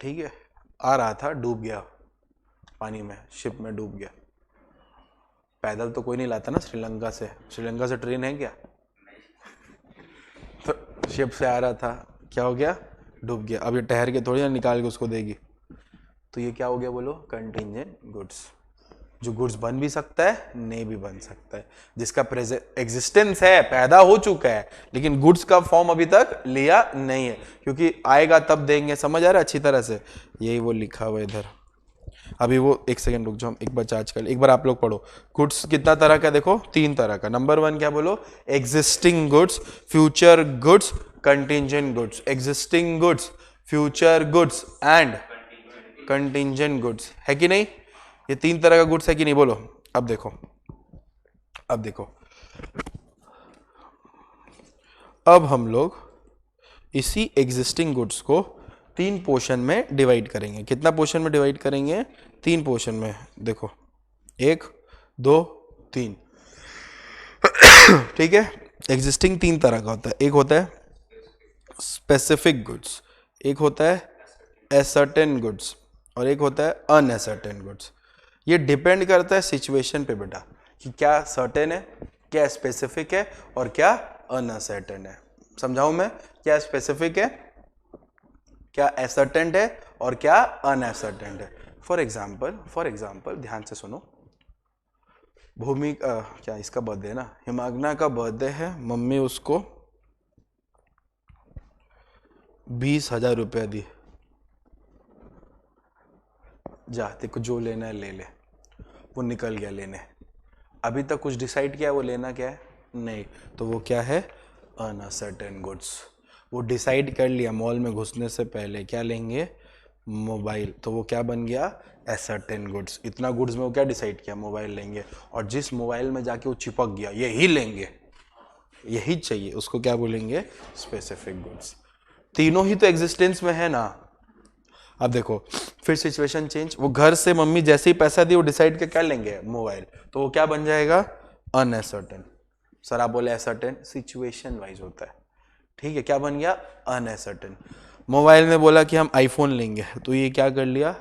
ठीक है। आ रहा था, डूब गया पानी में, शिप में डूब गया। पैदल तो कोई नहीं लाता ना श्रीलंका से, श्रीलंका से ट्रेन है क्या? तो शिप से आ रहा था, क्या हो गया? डूब गया। अब ये ठहर के थोड़ी ना निकाल के उसको देगी, तो ये क्या हो गया बोलो? Contingent goods. जो गुड्स बन भी सकता है, नहीं भी बन सकता है, जिसका एग्जिस्टेंस है, पैदा हो चुका है, लेकिन गुड्स का फॉर्म अभी तक लिया नहीं है, क्योंकि आएगा तब देंगे। समझ आ रहा है अच्छी तरह से? यही वो लिखा हुआ इधर। अभी वो एक सेकंड रुक जाओ, हम एक बार चार्ज कर ले। एक बार आप लोग पढ़ो। गुड्स कितना तरह का? देखो 3 तरह का। नंबर 1 क्या बोलो? Existing goods, future goods, contingent goods. Existing goods, future goods and contingent goods, है कि नहीं? ये 3 तरह का गुड्स है कि नहीं? बोलो। अब देखो, अब देखो, अब हम लोग इसी एग्जिस्टिंग गुड्स को 3 पोर्शन में डिवाइड करेंगे। कितना पोर्शन में डिवाइड करेंगे? 3 पोर्शन में। देखो 1 2 3, ठीक है। एग्जिस्टिंग 3 तरह का होता है। एक होता है स्पेसिफिक गुड्स, एक होता है एसर्टेन गुड्स, और एक होता है अनएसर्टेन गुड्स। ये डिपेंड करता है सिचुएशन पे बेटा, कि क्या सर्टेन है, क्या स्पेसिफिक है, और क्या अनअसर्टेन है। समझाऊं मैं? क्या स्पेसिफिक है, क्या एसर्टेंट है, और क्या अनएसर्टेंट है। फॉर एग्जाम्पल ध्यान से सुनो। भूमि क्या इसका बर्थडे है ना, हिमागना का बर्थडे है, मम्मी उसको 20,000 रुपया दी, जा तेरे को जो लेना है ले ले। वो निकल गया लेने, अभी तक कुछ डिसाइड किया है वो लेना क्या है? नहीं। तो वो क्या है? Uncertain goods. वो डिसाइड कर लिया मॉल में घुसने से पहले क्या लेंगे? मोबाइल। तो वो क्या बन गया? Ascertain goods. इतना गुड्स में वो क्या डिसाइड किया? मोबाइल लेंगे। और जिस मोबाइल में जाके वो चिपक गया, यही लेंगे, यही चाहिए, उसको क्या बोलेंगे? Specific goods. तीनों ही तो एग्जिस्टेंस में है ना। अब देखो फिर सिचुएशन चेंज। वो घर से मम्मी जैसे ही पैसा दी वो डिसाइड के क्या लेंगे? मोबाइल। तो वो क्या बन जाएगा? अनएसर्टेन। सर आप बोले एसर्टेन, सिचुएशन वाइज होता है, ठीक है। क्या बन गया? अनएसर्टेन। मोबाइल में बोला कि हम आईफोन लेंगे, तो ये क्या कर लिया?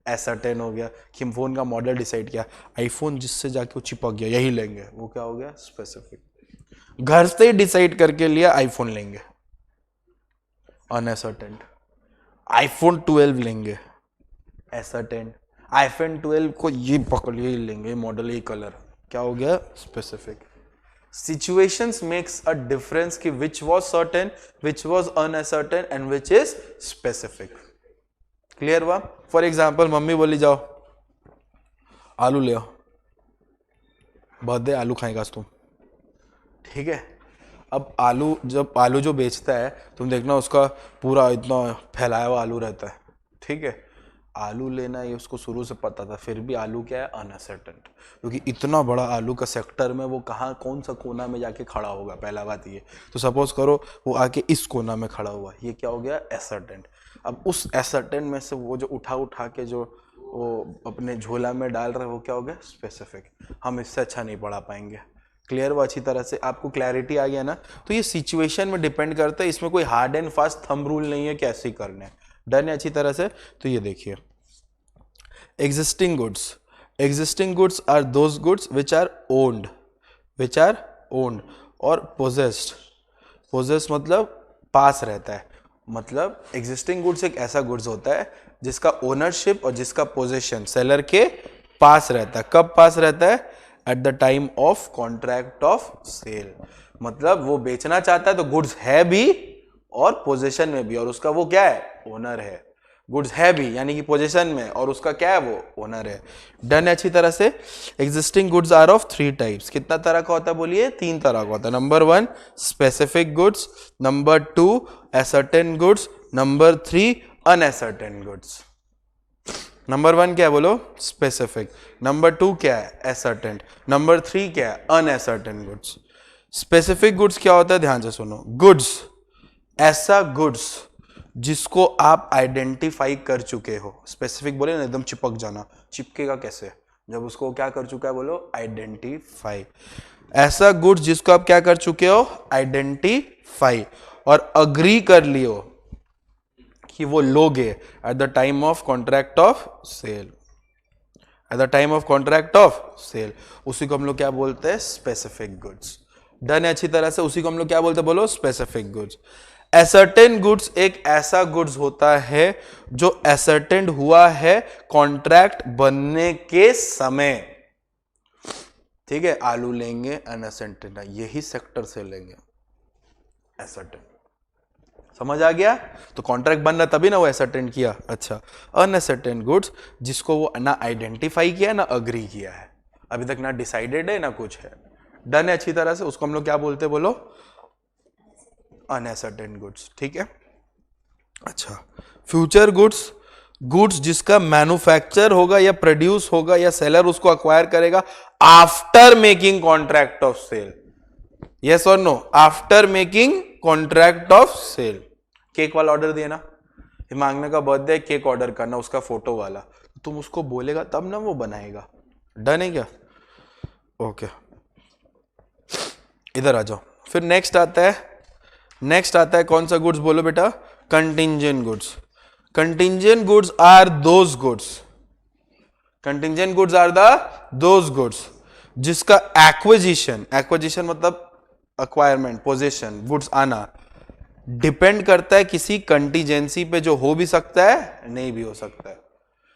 एसर्टेन हो गया कि हम फोन का मॉडल डिसाइड किया, आईफोन जिससे जाके वो चिपक गया, यही लेंगे, वो क्या हो गया? स्पेसिफिक। घर से ही डिसाइड करके लिया आईफोन लेंगे, अनएसर्टेन। आईफोन 12 लेंगे, एसर्टेन। आईफोन 12 को ये पकड़ ये लेंगे, मॉडल, ये कलर, क्या हो गया? Specific. Situations makes a difference कि which was certain, which was uncertain and which is specific. Clear हुआ? For example, मम्मी बोली जाओ आलू ले आओ, बर्थडे आलू खाएगा तुम, ठीक है। अब आलू, जब आलू जो बेचता है तुम देखना उसका पूरा इतना फैलाया हुआ आलू रहता है, ठीक है। आलू लेना ये उसको शुरू से पता था, फिर भी आलू क्या है? अनसर्टेन। क्योंकि इतना बड़ा आलू का सेक्टर में वो कहाँ, कौन सा कोना में जाके खड़ा होगा, पहला बात ये। तो सपोज करो वो आके इस कोना में खड़ा हुआ, ये क्या हो गया? एसर्टेन। अब उस एसर्टेन में से वो जो उठा के जो वो अपने झोला में डाल रहे, वो क्या हो गया? स्पेसिफिक। हम इससे अच्छा नहीं पढ़ा पाएंगे। क्लियर हुआ अच्छी तरह से? आपको क्लैरिटी आ गया ना? तो ये सिचुएशन में डिपेंड करता है, इसमें कोई hard and fast thumb rule नहीं है कैसे करने। डन है अच्छी तरह से? तो ये देखिए, existing goods, existing goods are those goods which are owned और पोजेस्ड। पोजेस मतलब पास रहता है, मतलब एग्जिस्टिंग गुड्स एक ऐसा गुड्स होता है जिसका ओनरशिप और जिसका पोजेशन सेलर के पास रहता है। कब पास रहता है? At the time of contract of sale. मतलब वो बेचना चाहता है तो गुड्स है भी और पोजेशन में भी, और उसका वो क्या है? ओनर है। गुड्स है भी यानी कि पोजीशन में, और उसका क्या है? वो ओनर है। डन है अच्छी तरह से। Existing goods are of 3 types. कितना तरह का होता है बोलिए? 3 तरह का होता है। Number 1 specific goods, number 2 ascertain goods, number 3 uncertain goods. Number 1 क्या है बोलो? स्पेसिफिक। नंबर 2 क्या है? असर्टेन। नंबर 3 क्या है? Uncertain goods. स्पेसिफिक गुड्स क्या होता है? ध्यान से सुनो। गुड्स, ऐसा गुड्स जिसको आप आइडेंटिफाई कर चुके हो। स्पेसिफिक बोले ना, एकदम चिपक जाना। चिपकेगा कैसे? जब उसको क्या कर चुका है बोलो? आइडेंटिफाई। ऐसा गुड्स जिसको आप क्या कर चुके हो? आइडेंटिफाई, और अग्री कर लियो कि वो लोगे at the time of contract of sale. At the time of contract of sale, उसी को हम लोग क्या बोलते हैं? Specific goods. डन है अच्छी तरह से। उसी को हम लोग क्या बोलते हैं बोलो? Specific goods. असर्टेन गुड्स एक ऐसा गुड्स होता है जो असर्टेंड हुआ है कॉन्ट्रैक्ट बनने के समय। ठीक है, आलू लेंगे अनअसर्टेन, यही सेक्टर से लेंगे असर्टेन। समझ आ गया? तो कॉन्ट्रैक्ट बन रहा तभी ना वो असर्टेन किया। अच्छा, अनअसर्टेन गुड्स जिसको वो ना आइडेंटिफाई किया ना अग्री किया है, अभी तक ना डिसाइडेड है ना कुछ है। डन है अच्छी तरह से। उसको हम लोग क्या बोलते हैं बोलो? Unascertained goods. ठीक है। अच्छा, फ्यूचर गुड्स, गुड्स जिसका मैन्युफैक्चर होगा या प्रोड्यूस होगा या सेलर उसको अक्वायर करेगा after making contract of sale. Yes और no? After making contract of sale. Cake वाला ऑर्डर दिया ना, हिमांगना का बर्थडे, केक ऑर्डर करना उसका फोटो वाला, तुम उसको बोलेगा तब ना वो बनाएगा। डन है क्या? ओके, इधर आ जाओ। फिर नेक्स्ट आता है कौन सा गुड्स बोलो बेटा? Contingent goods. Contingent goods are those goods, contingent goods are the those goods जिसका एक्विजिशन मतलब अक्वायरमेंट, पोजेशन, गुड्स आना डिपेंड करता है किसी कंटीजेंसी पे, जो हो भी सकता है नहीं भी हो सकता है।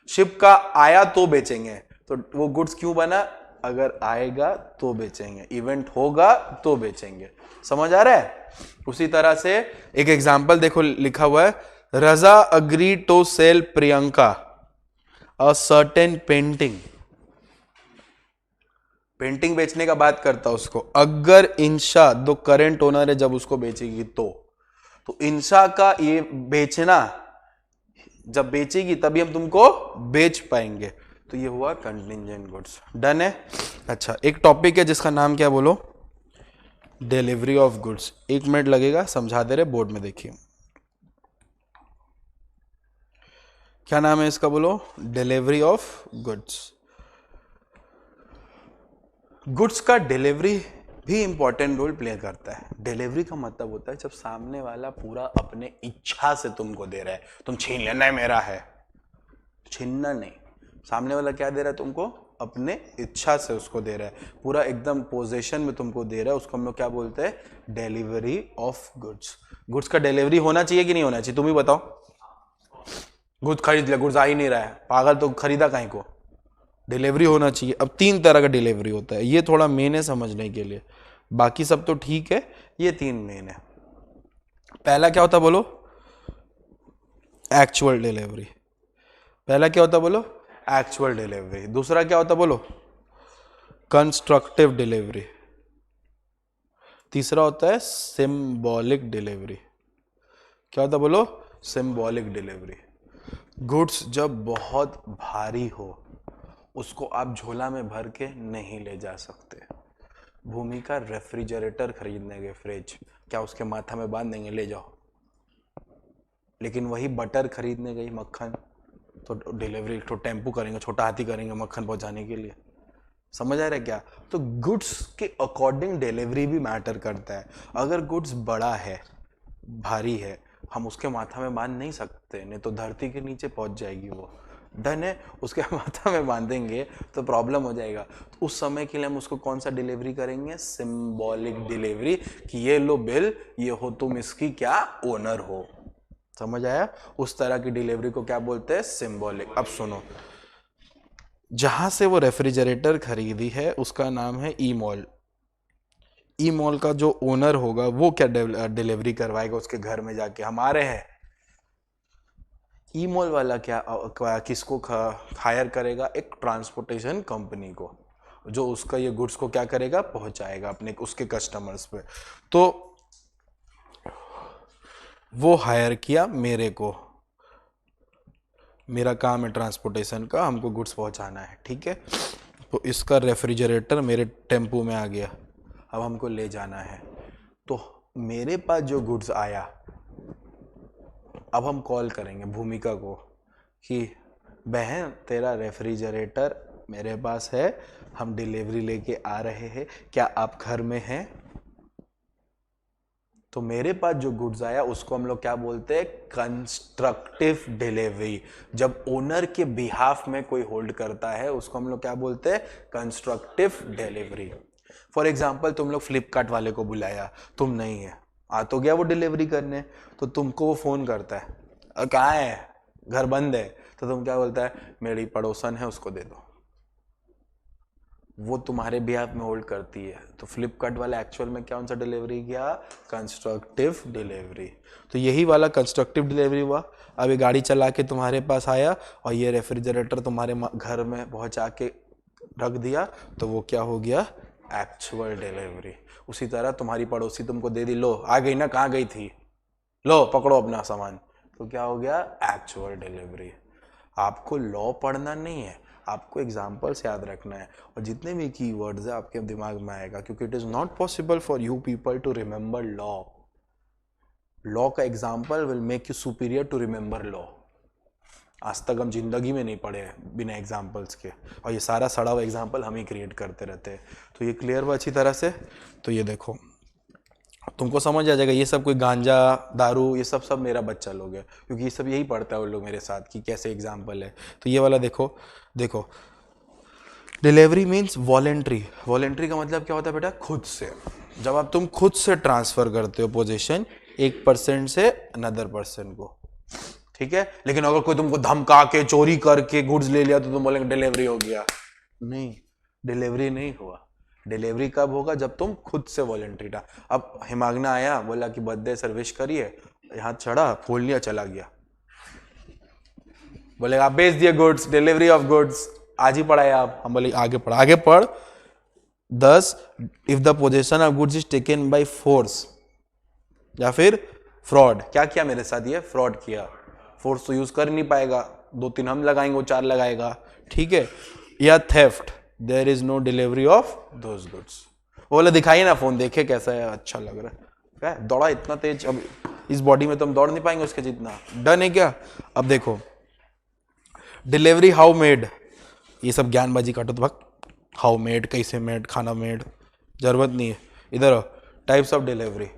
शिप का आया तो बेचेंगे, तो वो गुड्स क्यों बना? अगर आएगा तो बेचेंगे, इवेंट होगा तो बेचेंगे। समझ आ रहा है? उसी तरह से एक एग्जांपल देखो, लिखा हुआ है Raja agree to sell Priyanka a certain painting. Painting बेचने का बात करता उसको। अगर इंशा दो करंट ओनर है जब उसको बेचेगी तो इंशा का ये बेचना, जब बेचेगी तभी हम तुमको बेच पाएंगे। तो ये हुआ कंटिंजेंट गुड्स। डन है। अच्छा, एक टॉपिक है जिसका नाम क्या बोलो? Delivery of goods. 1 मिनट लगेगा, समझा दे रहे, बोर्ड में देखिए क्या नाम है इसका बोलो? Delivery of goods. गुड्स का डिलीवरी भी इंपॉर्टेंट रोल प्ले करता है। डिलीवरी का मतलब होता है जब सामने वाला पूरा अपने इच्छा से तुमको दे रहा है, तुम छीन लेना है मेरा है, छीनना नहीं, सामने वाला क्या दे रहा है तुमको? अपने इच्छा से उसको दे रहा है, पूरा एकदम पोजेशन में तुमको दे रहा है, उसको हम लोग क्या बोलते हैं? Delivery of goods. गुड्स का डिलीवरी होना चाहिए कि नहीं होना चाहिए? तुम ही बताओ। गुड्स खरीद लिया, गुड्स आ ही नहीं रहा है, पागल, तो खरीदा काहे को? डिलीवरी होना चाहिए। अब 3 तरह का डिलीवरी होता है, ये थोड़ा मेन है समझने के लिए, बाकी सब तो ठीक है, ये 3 मेन है। पहला क्या होता बोलो? Actual delivery. पहला क्या होता बोलो? Actual delivery. दूसरा क्या होता बोलो? Constructive delivery. तीसरा होता है सिंबॉलिक डिलीवरी। क्या होता बोलो? Symbolic delivery. गुड्स जब बहुत भारी हो उसको आप झोला में भर के नहीं ले जा सकते। भूमिका रेफ्रिजरेटर खरीदने गए, फ्रिज, क्या उसके माथा में बांध देंगे ले जाओ? लेकिन वही बटर खरीदने गई, मक्खन, तो डिलीवरी तो टेम्पू करेंगे, छोटा हाथी करेंगे मक्खन पहुंचाने के लिए। समझ आ रहा है क्या? तो गुड्स के अकॉर्डिंग डिलीवरी भी मैटर करता है। अगर गुड्स बड़ा है, भारी है, हम उसके माथा में बांध नहीं सकते, नहीं तो धरती के नीचे पहुंच जाएगी वो। डन है, उसके माथा में बांधेंगे तो प्रॉब्लम हो जाएगा। तो उस समय के लिए हम उसको कौन सा डिलीवरी करेंगे, सिंबॉलिक डिलीवरी, कि ये लो बिल, ये हो तुम इसकी क्या ओनर हो। समझ आया? उस तरह की डिलीवरी को क्या बोलते हैं, सिंबॉलिक। अब सुनो, जहां से वो रेफ्रिजरेटर खरीदी है उसका नाम है ई मॉल। ई मॉल का जो ओनर होगा वो क्या डिलीवरी करवाएगा उसके घर में जाके, हमारे हैं। ई मॉल वाला किसको हायर करेगा, एक ट्रांसपोर्टेशन कंपनी को, जो उसका ये गुड्स को क्या करेगा, पहुंचाएगा अपने उसके कस्टमर्स पे। तो वो हायर किया मेरे को, मेरा काम है ट्रांसपोर्टेशन का, हमको गुड्स पहुंचाना है, ठीक है। तो इसका रेफ्रिजरेटर मेरे टेम्पो में आ गया, अब हमको ले जाना है। तो मेरे पास जो गुड्स आया, अब हम कॉल करेंगे भूमिका को कि बहन तेरा रेफ्रिजरेटर मेरे पास है, हम डिलीवरी लेके आ रहे हैं, क्या आप घर में हैं? तो मेरे पास जो गुड्स आया उसको हम लोग क्या बोलते हैं, कंस्ट्रक्टिव डिलीवरी। जब ओनर के बिहाफ में कोई होल्ड करता है उसको हम लोग क्या बोलते हैं, कंस्ट्रक्टिव डिलीवरी। फॉर एग्जाम्पल तुम लोग फ्लिपकार्ट वाले को बुलाया, तुम नहीं है, आ तो गया वो डिलीवरी करने, तो तुमको वो फोन करता है, कहाँ है, घर बंद है, तो तुम क्या बोलता है, मेरी पड़ोसन है उसको दे दो। वो तुम्हारे बिहाफ में होल्ड करती है। तो फ्लिपकार्ट वाला एक्चुअल में कौन सा डिलीवरी किया, कंस्ट्रक्टिव डिलीवरी। तो यही वाला कंस्ट्रक्टिव डिलीवरी हुआ। अब ये गाड़ी चला के तुम्हारे पास आया और ये रेफ्रिजरेटर तुम्हारे घर में पहुंचा के रख दिया, तो वो क्या हो गया, एक्चुअल डिलीवरी। उसी तरह तुम्हारी पड़ोसी तुमको दे दी, लो आ गई ना, कहाँ गई थी, लो पकड़ो अपना सामान, तो क्या हो गया, एक्चुअल डिलीवरी। आपको लॉ पढ़ना नहीं है, आपको एग्जाम्पल्स याद रखना है, और जितने भी कीवर्ड्स है आपके दिमाग में आएगा, क्योंकि it is not possible for you people to remember law. Law का example will make you superior to remember law. आज तक हम जिंदगी में नहीं पढ़े हैं बिना एग्जाम्पल्स के, और ये सारा सड़ा हुआ एग्जाम्पल हम ही क्रिएट करते रहते हैं। तो ये क्लियर हुआ अच्छी तरह से। तो ये देखो तुमको समझ आ जाएगा, ये सब कोई गांजा दारू ये सब मेरा बच्चा लोग है, क्योंकि ये सब यही पढ़ता है वो लोग मेरे साथ कि कैसे एग्जाम्पल है। तो ये वाला देखो, देखो डिलीवरी मीन्स वॉलेंट्री। वॉलेंट्री का मतलब क्या होता है बेटा, खुद से। जब आप तुम खुद से ट्रांसफर करते हो पोजीशन एक पर्सन से अनदर पर्सन को, ठीक है। लेकिन अगर कोई तुमको धमका के चोरी करके गुड्स ले लिया तो तुम बोलेंगे डिलीवरी हो गया, नहीं, डिलीवरी नहीं हुआ। डिलीवरी कब होगा, जब तुम खुद से वॉलेंट्री था। अब हिमागना आया, बोला कि बर्थडे सर्विस करिए, यहाँ चढ़ा, खोल लिया, चला गया, बोलेगा आप भेज दिए गुड्स, डिलीवरी ऑफ गुड्स, आज ही पढ़ाए आप। हम बोले आगे पढ़, आगे पढ़। 10 if the possession of goods is taken by force या फिर फ्रॉड। क्या किया मेरे साथ, ये फ्रॉड किया, फोर्स तो यूज कर नहीं पाएगा, 2-3 हम लगाएंगे, वो 4 लगाएगा, ठीक है। या theft, there is no delivery of those goods. वो बोले दिखाइए ना फोन, देखे कैसा है, अच्छा लग रहा है, क्या दौड़ा इतना तेज, अब इस बॉडी में तो हम दौड़ नहीं पाएंगे उसके जितना। डन है क्या? अब देखो डिलीवरी हाउ मेड, ये सब ज्ञानबाजी काटो तो भाग, हाउ मेड, कैसे मेड, खाना मेड, जरूरत नहीं है। इधर टाइप्स ऑफ डिलीवरी,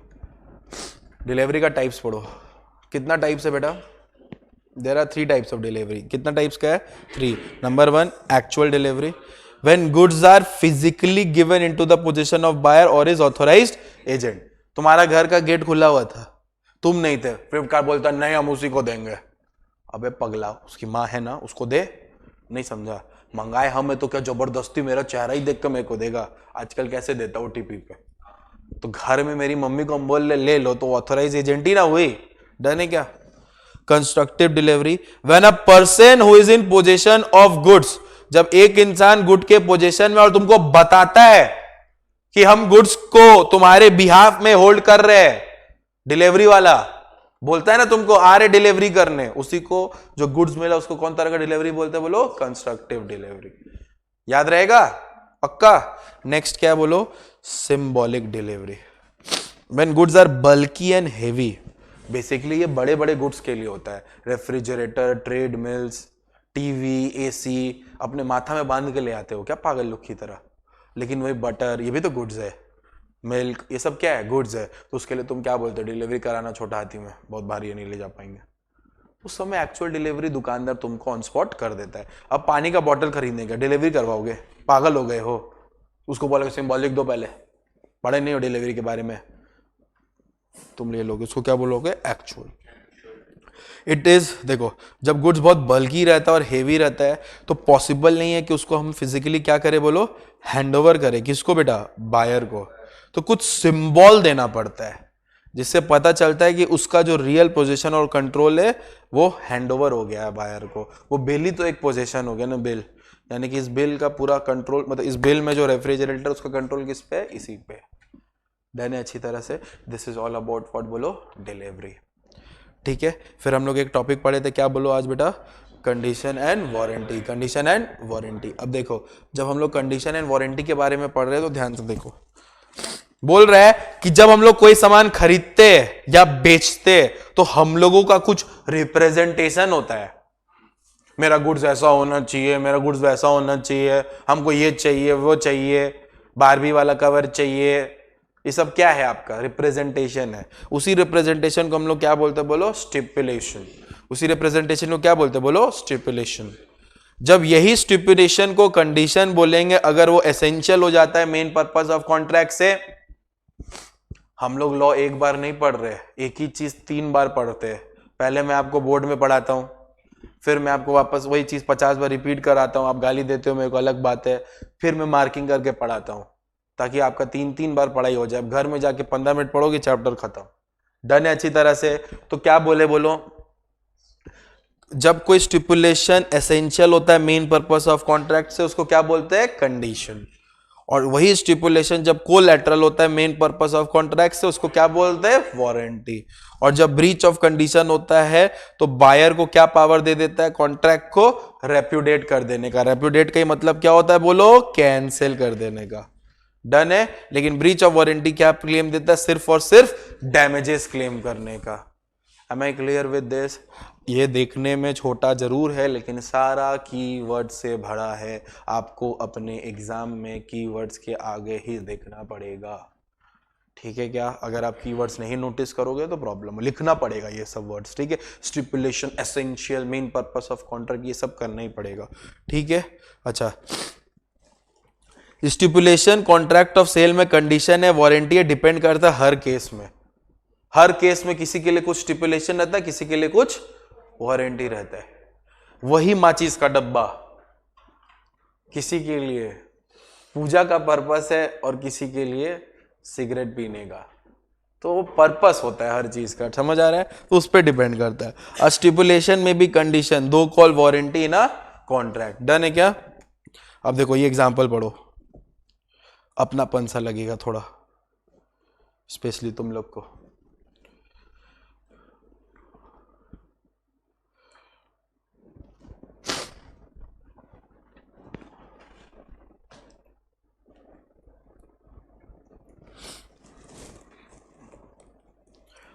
डिलीवरी का टाइप्स पढ़ो। कितना टाइप्स है बेटा, there are 3 types of delivery. कितना टाइप्स का है, 3। Number 1 actual delivery, when goods are physically given into the position of buyer और इज ऑथराइज्ड एजेंट। तुम्हारा घर का गेट खुला हुआ था, तुम नहीं थे, फ्लिपकार्ट बोलता नहीं हम उसी को देंगे। अबे पगला, उसकी माँ है ना, उसको दे, नहीं समझा, मंगाए हम है तो क्या जबरदस्ती मेरा चेहरा ही देख कर मेरे को देगा। आजकल कैसे देता ओटीपी पे, तो घर में मेरी मम्मी को हम बोल ले लो तो ऑथराइज एजेंट ही ना हुई। डन है क्या? Constructive delivery, when a person who is in position of goods, जब एक इंसान गुड के पोजीशन में और तुमको बताता है कि हम गुड्स को तुम्हारे बिहाफ में होल्ड कर रहे हैं, डिलीवरी वाला बोलता है ना तुमको आ रहे डिलीवरी करने, उसी को जो गुड्स मिला उसको कौन तरह का डिलीवरी बोलते हैं, बोलो कंस्ट्रक्टिव डिलीवरी। याद रहेगा पक्का? नेक्स्ट क्या बोलो, symbolic delivery, when goods are bulky and heavy. Basically ये बड़े बड़े गुड्स के लिए होता है, refrigerator, treadmills, TV, AC, अपने माथा में बांध के ले आते हो क्या पागल लोग की तरह। लेकिन वही बटर, ये भी तो गुड्स है, मिल्क, ये सब क्या है, गुड्स है। तो उसके लिए तुम क्या बोलते हो, डिलीवरी कराना छोटा हाथी में, बहुत भारी है, नहीं ले जा पाएंगे। उस समय एक्चुअल डिलीवरी दुकानदार तुमको ऑन स्पॉट कर देता है। अब पानी का बॉटल खरीदने का डिलीवरी करवाओगे, पागल हो गए हो? उसको बोलोगे सिंबॉलिक दो, पहले पढ़े नहीं हो डिलीवरी के बारे में, तुम ले लोगे उसको क्या बोलोगे? एक्चुअल। इट इज, देखो जब गुड्स बहुत बल्की रहता है और हेवी रहता है तो पॉसिबल नहीं है कि उसको हम फिजिकली क्या करें, बोलो हैंड ओवर करें। किसको बेटा? बायर को। तो कुछ सिंबल देना पड़ता है जिससे पता चलता है कि उसका जो रियल पोजीशन और कंट्रोल है वो हैंड ओवर हो गया है बायर को। वो बिल ही तो एक पोजीशन हो गया ना, बिल, यानी कि इस बिल का पूरा कंट्रोल, मतलब इस बिल में जो रेफ्रिजरेटर उसका कंट्रोल किस पे है? इसी पे। डन है अच्छी तरह से। This is all about what, बोलो डिलीवरी। ठीक है, फिर हम लोग एक टॉपिक पढ़े थे, क्या बोलो आज बेटा? Condition and warranty. Condition and warranty. अब देखो जब हम लोग कंडीशन एंड वारंटी के बारे में पढ़ रहे हैं तो ध्यान से देखो, बोल रहा है कि जब हम लोग कोई सामान खरीदते या बेचते तो हम लोगों का कुछ रिप्रेजेंटेशन होता है। मेरा गुड्स ऐसा होना चाहिए, मेरा गुड्स वैसा होना चाहिए, हमको ये चाहिए वो चाहिए, बारबी वाला कवर चाहिए, ये सब क्या है? आपका रिप्रेजेंटेशन है। उसी रिप्रेजेंटेशन को हम लोग क्या बोलते हैं? बोलो स्टिपुलेशन। उसी रिप्रेजेंटेशन को क्या बोलते हैं? बोलो स्टिपुलेशन। जब यही स्टिपुलेशन को कंडीशन बोलेंगे, अगर वो एसेंशियल हो जाता है मेन पर्पस ऑफ कॉन्ट्रैक्ट से, हम लोग लॉ एक बार नहीं पढ़ रहे, एक ही चीज 3 बार पढ़ते हैं। पहले मैं आपको बोर्ड में पढ़ाता हूं, फिर मैं आपको वापस वही चीज 50 बार रिपीट कराता हूं, आप गाली देते हो मेरे को, अलग बात है। फिर मैं मार्किंग करके पढ़ाता हूं ताकि आपका 3 बार पढ़ाई हो जाए। घर में जाके 15 मिनट पढ़ोगे, चैप्टर खत्म। डन है अच्छी तरह से। तो क्या बोले, बोलो जब कोई स्टिपुलेशन एसेंशियल होता है मेन पर्पस ऑफ कॉन्ट्रैक्ट से, उसको क्या बोलते हैं? कंडीशन। और वही स्टिपुलेशन जब कोलैटरल होता है मेन पर्पस ऑफ कॉन्ट्रैक्ट से, उसको क्या बोलते हैं? वारंटी। और जब ब्रीच ऑफ कंडीशन होता है तो बायर को क्या पावर दे देता है? कॉन्ट्रैक्ट को रेप्यूडेट कर देने का। रेप्यूडेट का ही मतलब क्या होता है? बोलो कैंसिल कर देने का। डन है। लेकिन ब्रीच ऑफ वारंटी क्या क्लेम देता है? सिर्फ और सिर्फ डैमेजेस क्लेम करने का। Am I clear with this? ये देखने में छोटा जरूर है लेकिन सारा कीवर्ड से भरा है। आपको अपने एग्जाम में कीवर्ड्स के आगे ही देखना पड़ेगा। ठीक है क्या? अगर आप कीवर्ड्स नहीं नोटिस करोगे तो प्रॉब्लम, लिखना पड़ेगा ये सब वर्ड्स। ठीक है, stipulation, essential, main purpose of contract, ये सब करना ही पड़ेगा। ठीक है, अच्छा। स्टिपुलेशन कॉन्ट्रैक्ट ऑफ सेल में कंडीशन है, वारंटी है, डिपेंड करता है हर केस में। हर केस में किसी के लिए कुछ स्टिपुलेशन रहता है, किसी के लिए कुछ वारंटी रहता है। वही माचिस का डब्बा किसी के लिए पूजा का पर्पस है और किसी के लिए सिगरेट पीने का। तो वो पर्पस होता है हर चीज का, समझ आ रहा है? तो उस पर डिपेंड करता है। स्टिपुलेशन में भी कंडीशन, दो कॉल वारंटी ना कॉन्ट्रैक्ट। डन है क्या? अब देखो ये एग्जांपल पढ़ो, अपनापन सा लगेगा थोड़ा, स्पेशली तुम लोग को।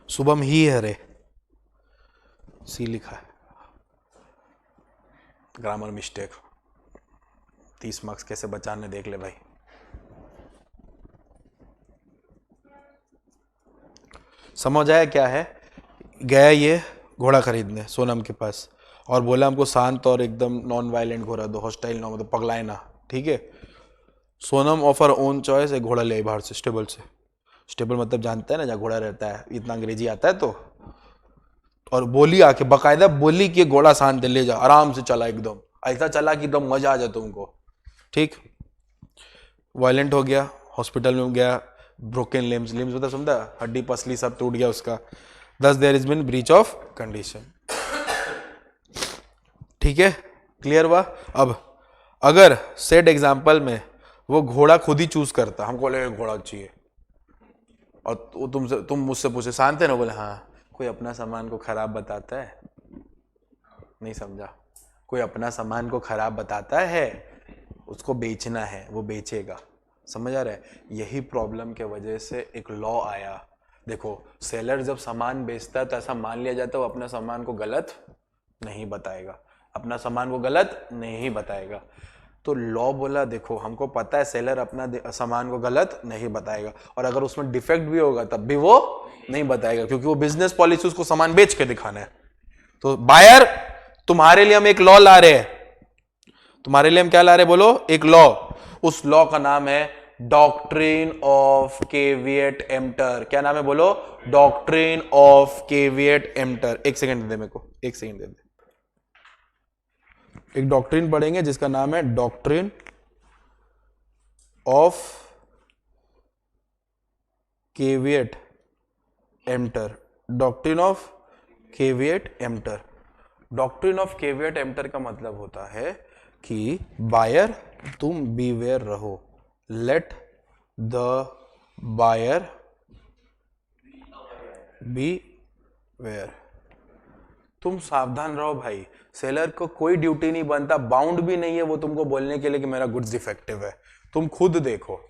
शुभम ही है रे, सी लिखा है, ग्रामर मिस्टेक। 30 मार्क्स कैसे बचाने देख ले भाई। समझ आया क्या है? गया ये घोड़ा खरीदने सोनम के पास और बोला हमको शांत और एकदम नॉन वायलेंट घोड़ा दो, हॉस्टाइल ना, मतलब पगलाए ना। ठीक है, Sonam of her own choice एक घोड़ा ले आई बाहर से, स्टेबल से। स्टेबल मतलब जानता है ना, जहाँ घोड़ा रहता है, इतना अंग्रेजी आता है तो। और बोली आके, बाकायदा बोली कि घोड़ा शांत ले जा, आराम से चला, एकदम ऐसा चला कि एकदम मजा आ जाए तुमको। ठीक, वायलेंट हो गया, हॉस्पिटल में गया, ब्रोकन लिम्स, लिम्स मतलब समझा, हड्डी पसली सब टूट गया उसका। Thus there is been breach of condition. ठीक है, क्लियर हुआ? अब अगर सेट एग्जांपल में वो घोड़ा खुद ही चूज करता, हमको लगे घोड़ा चाहिए, और तुम मुझसे पूछे शांत है ना, बोले हाँ, कोई अपना सामान को खराब बताता है? नहीं समझा? कोई अपना सामान को खराब बताता है, उसको बेचना है, वो बेचेगा। समझ आ रहा है? यही प्रॉब्लम के वजह से एक लॉ आया। देखो, सेलर जब सामान बेचता है तो ऐसा मान लिया जाता है वो अपना सामान को गलत नहीं बताएगा, अपना सामान को गलत नहीं बताएगा। तो लॉ बोला देखो, हमको पता है सेलर अपना सामान को गलत नहीं बताएगा, और अगर उसमें डिफेक्ट भी होगा तब भी वो नहीं बताएगा, क्योंकि वो बिजनेस पॉलिसी उसको सामान बेच के दिखाना है। तो बायर, तुम्हारे लिए हम एक लॉ ला रहे हैं, तुम्हारे लिए हम क्या ला रहे हैं बोलो, एक लॉ। उस लॉ का नाम है डॉक्ट्रिन ऑफ केविएट एम्प्टर। क्या नाम है बोलो, डॉक्ट्रिन ऑफ केविएट एम्प्टर। एक सेकंड दे दे मेरे को, एक सेकंड दे दे। एक डॉक्ट्रिन पढ़ेंगे जिसका नाम है doctrine of caveat emptor. Doctrine of caveat emptor. Doctrine of caveat emptor का मतलब होता है कि बायर तुम बीवेयर रहो, let the buyer beware. तुम सावधान रहो भाई, सेलर को कोई ड्यूटी नहीं बनता, बाउंड भी नहीं है वो तुमको बोलने के लिए कि मेरा गुड्स डिफेक्टिव है। तुम खुद देखो,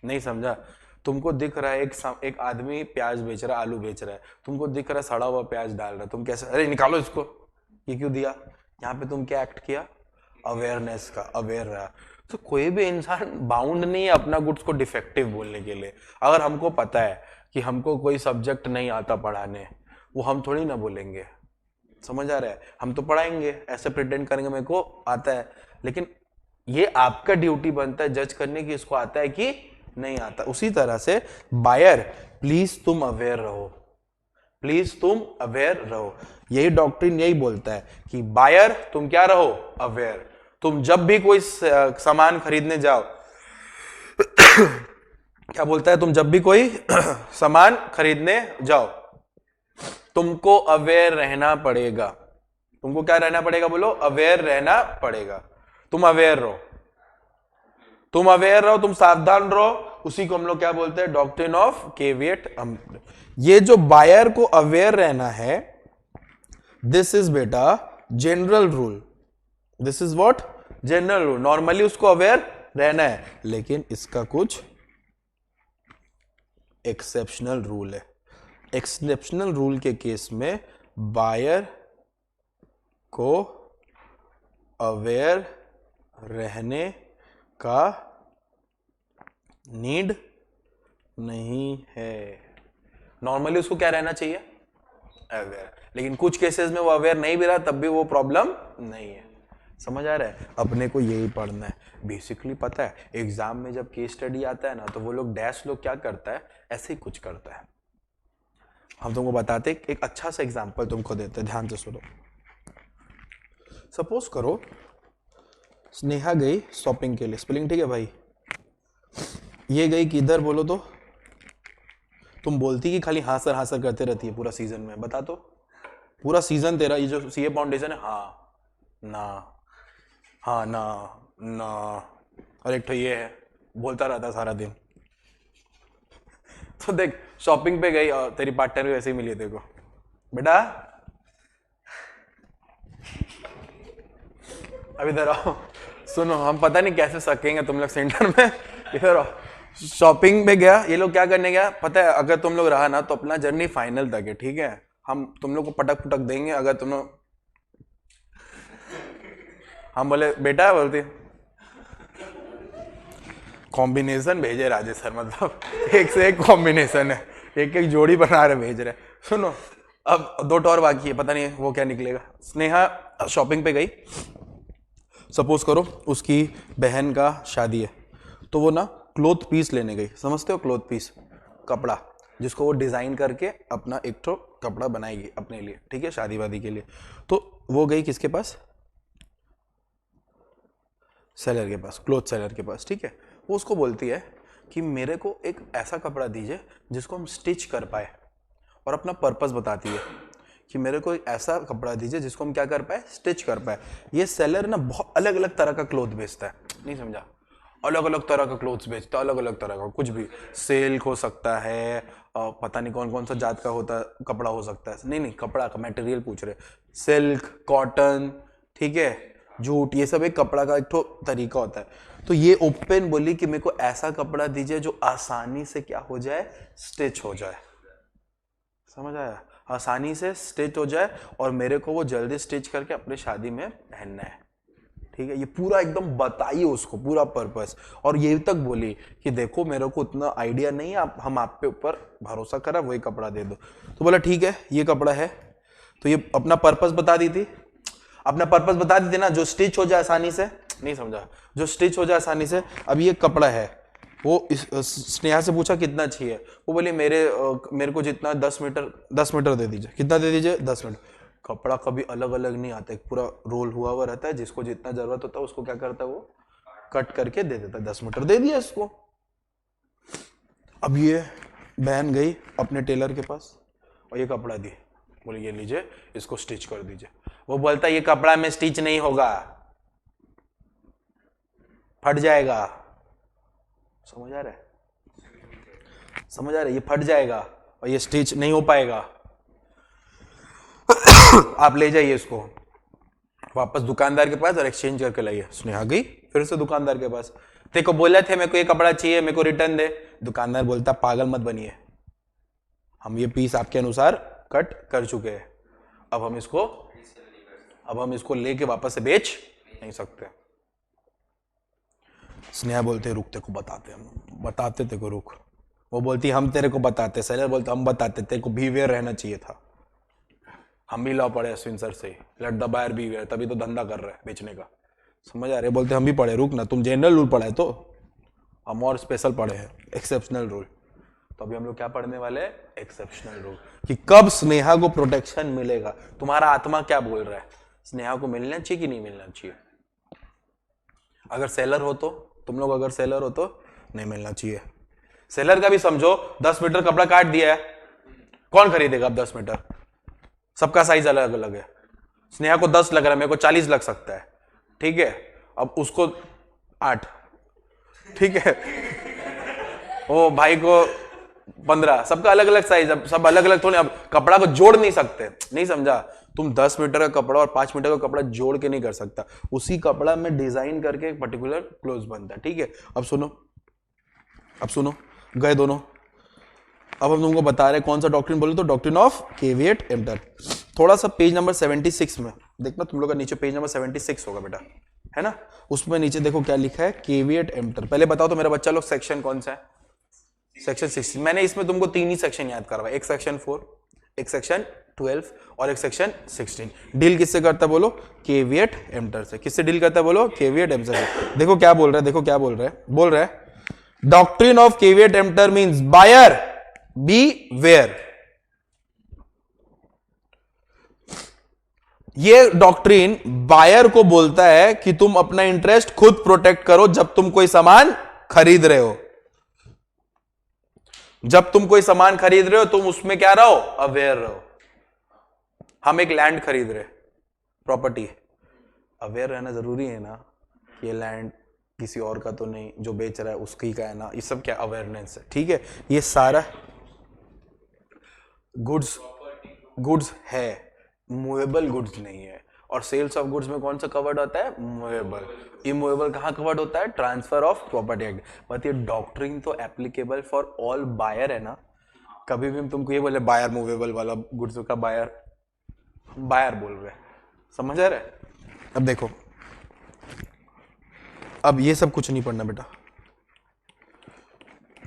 नहीं समझा? तुमको दिख रहा है एक आदमी प्याज बेच रहा है, आलू बेच रहा है, तुमको दिख रहा है सड़ा हुआ प्याज डाल रहा है, तुम कैसे, अरे निकालो इसको, ये क्यों दिया? यहाँ पे तुम क्या एक्ट किया? अवेयरनेस का, अवेयर रहा। तो कोई भी इंसान बाउंड नहीं है अपना गुड्स को डिफेक्टिव बोलने के लिए। अगर हमको पता है कि हमको कोई सब्जेक्ट नहीं आता पढ़ाने, वो हम थोड़ी ना बोलेंगे, समझ आ रहा है? हम तो पढ़ाएंगे, ऐसे प्रिटेंड करेंगे मेरे को आता है, लेकिन ये आपका ड्यूटी बनता है जज करने की इसको आता है कि नहीं आता। उसी तरह से बायर, प्लीज तुम अवेयर रहो, प्लीज तुम अवेयर रहो। यही डॉक्ट्रिन यही बोलता है कि बायर तुम क्या रहो, अवेयर। तुम जब भी कोई सामान खरीदने जाओ क्या बोलता है, तुम जब भी कोई सामान खरीदने जाओ तुमको अवेयर रहना पड़ेगा। तुमको क्या रहना पड़ेगा बोलो, अवेयर रहना पड़ेगा। तुम अवेयर रहो, तुम अवेयर रहो, तुम सावधान रहो। उसी को हम लोग क्या बोलते हैं, डॉक्ट्रिन ऑफ केविएट। ये जो बायर को अवेयर रहना है, दिस इज बेटा general rule. This is what, general rule. Normally उसको अवेयर रहना है, लेकिन इसका कुछ एक्सेप्शनल रूल है। एक्सेप्शनल रूल के केस में बायर को अवेयर रहने का नीड नहीं है। नॉर्मली उसको क्या रहना चाहिए, अवेयर। लेकिन कुछ केसेस में वो अवेयर नहीं भी रहा तब भी वो प्रॉब्लम नहीं है। समझ आ रहा है? अपने को यही पढ़ना है बेसिकली। पता है एग्जाम में जब केस स्टडी आता है ना, तो वो लोग डैश लोग क्या करता है, ऐसे ही कुछ करता है। हम तुमको बताते एक अच्छा सा एग्जांपल तुमको देते, ध्यान से सुनो। सपोज करो स्नेहा गई शॉपिंग के लिए, स्पेलिंग ठीक है भाई? ये गई किधर बोलो तो? तुम बोलती कि खाली हाँ सर करते रहती है पूरा सीजन में, बता तो पूरा सीजन तेरा ये जो सीए फाउंडेशन है, हाँ ना, हाँ ना, ना, और एक तो ये है बोलता रहता सारा दिन। तो देख शॉपिंग पे गई और तेरी पार्टनर भी वैसे ही मिली देखो, बेटा अब इधर आओ, सुनो, हम पता नहीं कैसे सकेंगे तुम लोग सेंटर में, इधर आओ। शॉपिंग पे गया, ये लोग क्या करने गया पता है? अगर तुम लोग रहा ना तो अपना जर्नी फाइनल तक है, ठीक है? हम तुम लोग को पटक पुटक देंगे अगर तुम लोग, हम बोले बेटा, बोलते कॉम्बिनेशन भेजे राजेश सर, मतलब एक से एक कॉम्बिनेशन है, एक एक जोड़ी बना रहे भेज रहे। सुनो अब दो और बाकी है, पता नहीं वो क्या निकलेगा। स्नेहा शॉपिंग पे गई, सपोज करो उसकी बहन का शादी है, तो वो ना क्लोथ पीस लेने गई। समझते हो क्लोथ पीस, कपड़ा जिसको वो डिजाइन करके अपना एक तो कपड़ा बनाएगी अपने लिए, ठीक है, शादी वादी के लिए। तो वो गई किसके पास, सेलर के पास, क्लोथ सेलर के पास, ठीक है। वो उसको बोलती है कि मेरे को एक ऐसा कपड़ा दीजिए जिसको हम स्टिच कर पाए, और अपना पर्पस बताती है कि मेरे को एक ऐसा कपड़ा दीजिए जिसको हम क्या कर पाए, स्टिच कर पाए। ये सेलर ना बहुत अलग अलग तरह का क्लोथ बेचता है, नहीं समझा? अलग अलग तरह का क्लोथ्स बेचता है, अलग अलग तरह का, कुछ भी सिल्क हो सकता है, पता नहीं कौन कौन सा जात का होता है कपड़ा हो सकता है, नहीं कपड़ा का मटेरियल पूछ रहे, सिल्क, कॉटन, ठीक है, जूट, ये सब एक कपड़ा का एक तो तरीका होता है। तो ये ओपन बोली कि मेरे को ऐसा कपड़ा दीजिए जो आसानी से क्या हो जाए, स्टिच हो जाए। समझ आया? आसानी से स्टिच हो जाए और मेरे को वो जल्दी स्टिच करके अपने शादी में पहनना है, ठीक है। ये पूरा एकदम बताइए उसको पूरा पर्पस, और ये तक बोली कि देखो मेरे को उतना आइडिया नहीं है, हम आप पे ऊपर भरोसा करा, वही कपड़ा दे दो। तो बोला ठीक है ये कपड़ा है, तो ये अपना पर्पस बता दी थी, अपना पर्पस बता दी थी ना, जो स्टिच हो जाए आसानी से, नहीं समझा, जो स्टिच हो जाए आसानी से। अब ये कपड़ा है, वो स्नेहा से पूछा कितना चाहिए, वो बोली मेरे को जितना 10 मीटर दे दीजिए। कितना दे दीजिए? 10 मीटर। कपड़ा कभी अलग अलग नहीं आता, एक पूरा रोल हुआ हुआ रहता है, जिसको जितना जरूरत होता है उसको क्या करता है वो कट करके दे देता है। 10 मीटर दे दिया इसको। अब ये बहन गई अपने टेलर के पास और ये कपड़ा दी, बोले ये लीजिए इसको स्टिच कर दीजिए। वो बोलता है ये कपड़ा में स्टिच नहीं होगा, फट जाएगा। समझ आ रहा है? समझ आ रहा है? ये फट जाएगा और ये स्टिच नहीं हो पाएगा। आप ले जाइए इसको वापस दुकानदार के पास और एक्सचेंज करके लाइए। स्नेहा गई फिर से दुकानदार के पास, तेरे को बोला थे मेरे को ये कपड़ा चाहिए, मेरे को रिटर्न दे। दुकानदार बोलता पागल मत बनिए, हम ये पीस आपके अनुसार कट कर चुके हैं, अब हम इसको लेके वापस से बेच नहीं सकते। स्नेहा बोलते रुक, तेरे को बताते तेरे को रुक। वो बोलती हम तेरे को बताते, सेलर बोलते हम बताते, तेरे को बिहेवियर रहना चाहिए था। हम भी लॉ पढ़े अश्विन सर से, लेट द बायर बिहेवियर, तभी तो धंधा कर रहे हैं बेचने का। समझ आ रहे? बोलते हम भी पढ़े, रुक ना, तुम जनरल रूल पढ़े तो हम और स्पेशल पढ़े हैं, एक्सेप्शनल रूल। तो अभी हम लोग क्या पढ़ने वाले हैं? एक्सेप्शनल रूल, कि कब स्नेहा को प्रोटेक्शन मिलेगा। तुम्हारा आत्मा क्या बोल रहा है, स्नेहा को मिलना चाहिए कि नहीं मिलना चाहिए? अगर सेलर हो तो तुम लोग, अगर सेलर हो तो नहीं मिलना चाहिए। सेलर का भी समझो, 10 मीटर कपड़ा काट दिया है, कौन खरीदेगा अब 10 मीटर? सबका साइज अलग अलग है। स्नेहा को 10 लग रहा है, मेरे को 40 लग सकता है, ठीक है, अब उसको 8, ठीक है, वो भाई को 15, सबका अलग अलग साइज, अब सब अलग अलग थोड़े, अब कपड़ा को जोड़ नहीं सकते, नहीं समझा? तुम 10 मीटर का कपड़ा और 5 मीटर का कपड़ा जोड़ के नहीं कर सकता, उसी कपड़ा में डिजाइन करके एक पर्टिकुलर क्लोज बनता है, ठीक है। अब सुनो, गए दोनों। अब हम तुमको बता रहे कौन सा डॉक्ट्रिन बोले, तो डॉक्ट्रिन ऑफ केविएट एम्पटर। थोड़ा सा पेज नंबर 76 में देखना, तुम लोग का नीचे पेज नंबर 76 होगा बेटा, है ना, उसमें नीचे देखो क्या लिखा है, केविएट एम्पटर। पहले बताओ तो मेरा बच्चा लोग सेक्शन कौन सा है? सेक्शन 16। मैंने इसमें तुमको 3 ही सेक्शन याद करवाया, एक सेक्शन 4, एक सेक्शन 12 और एक सेक्शन 16। डील किससे करता है बोलो? केविएट एम्पटर से। किससे डील करता है बोलो? केविएट एम्पटर से। देखो क्या बोल रहा है, doctrine of caveat emptor means buyer beware. ये डॉक्ट्रिन बायर को बोलता है कि तुम अपना इंटरेस्ट खुद प्रोटेक्ट करो जब तुम कोई सामान खरीद रहे हो। जब तुम कोई सामान खरीद रहे हो तुम उसमें क्या रहो? अवेयर रहो। हम एक लैंड खरीद रहे, प्रॉपर्टी, अवेयर रहना जरूरी है ना, ये लैंड किसी और का तो नहीं, जो बेच रहा है उसकी का है ना, ये सब क्या अवेयरनेस है, ठीक है। ये सारा गुड्स है, मूवेबल गुड्स नहीं है। और सेल्स ऑफ गुड्स में कौन सा कवर्ड होता है? मूवेबल। इमूवेबल कहां कवर्ड होता है? Transfer of property act. But ये डॉक्ट्रिन तो एप्लीकेबल फॉर ऑल बायर है ना। कभी भी तुमको ये बोले बायर मूवेबल वाला गुड्स का बायर बोल रहे, समझ आ रहा है? अब देखो, अब ये सब कुछ नहीं पढ़ना बेटा,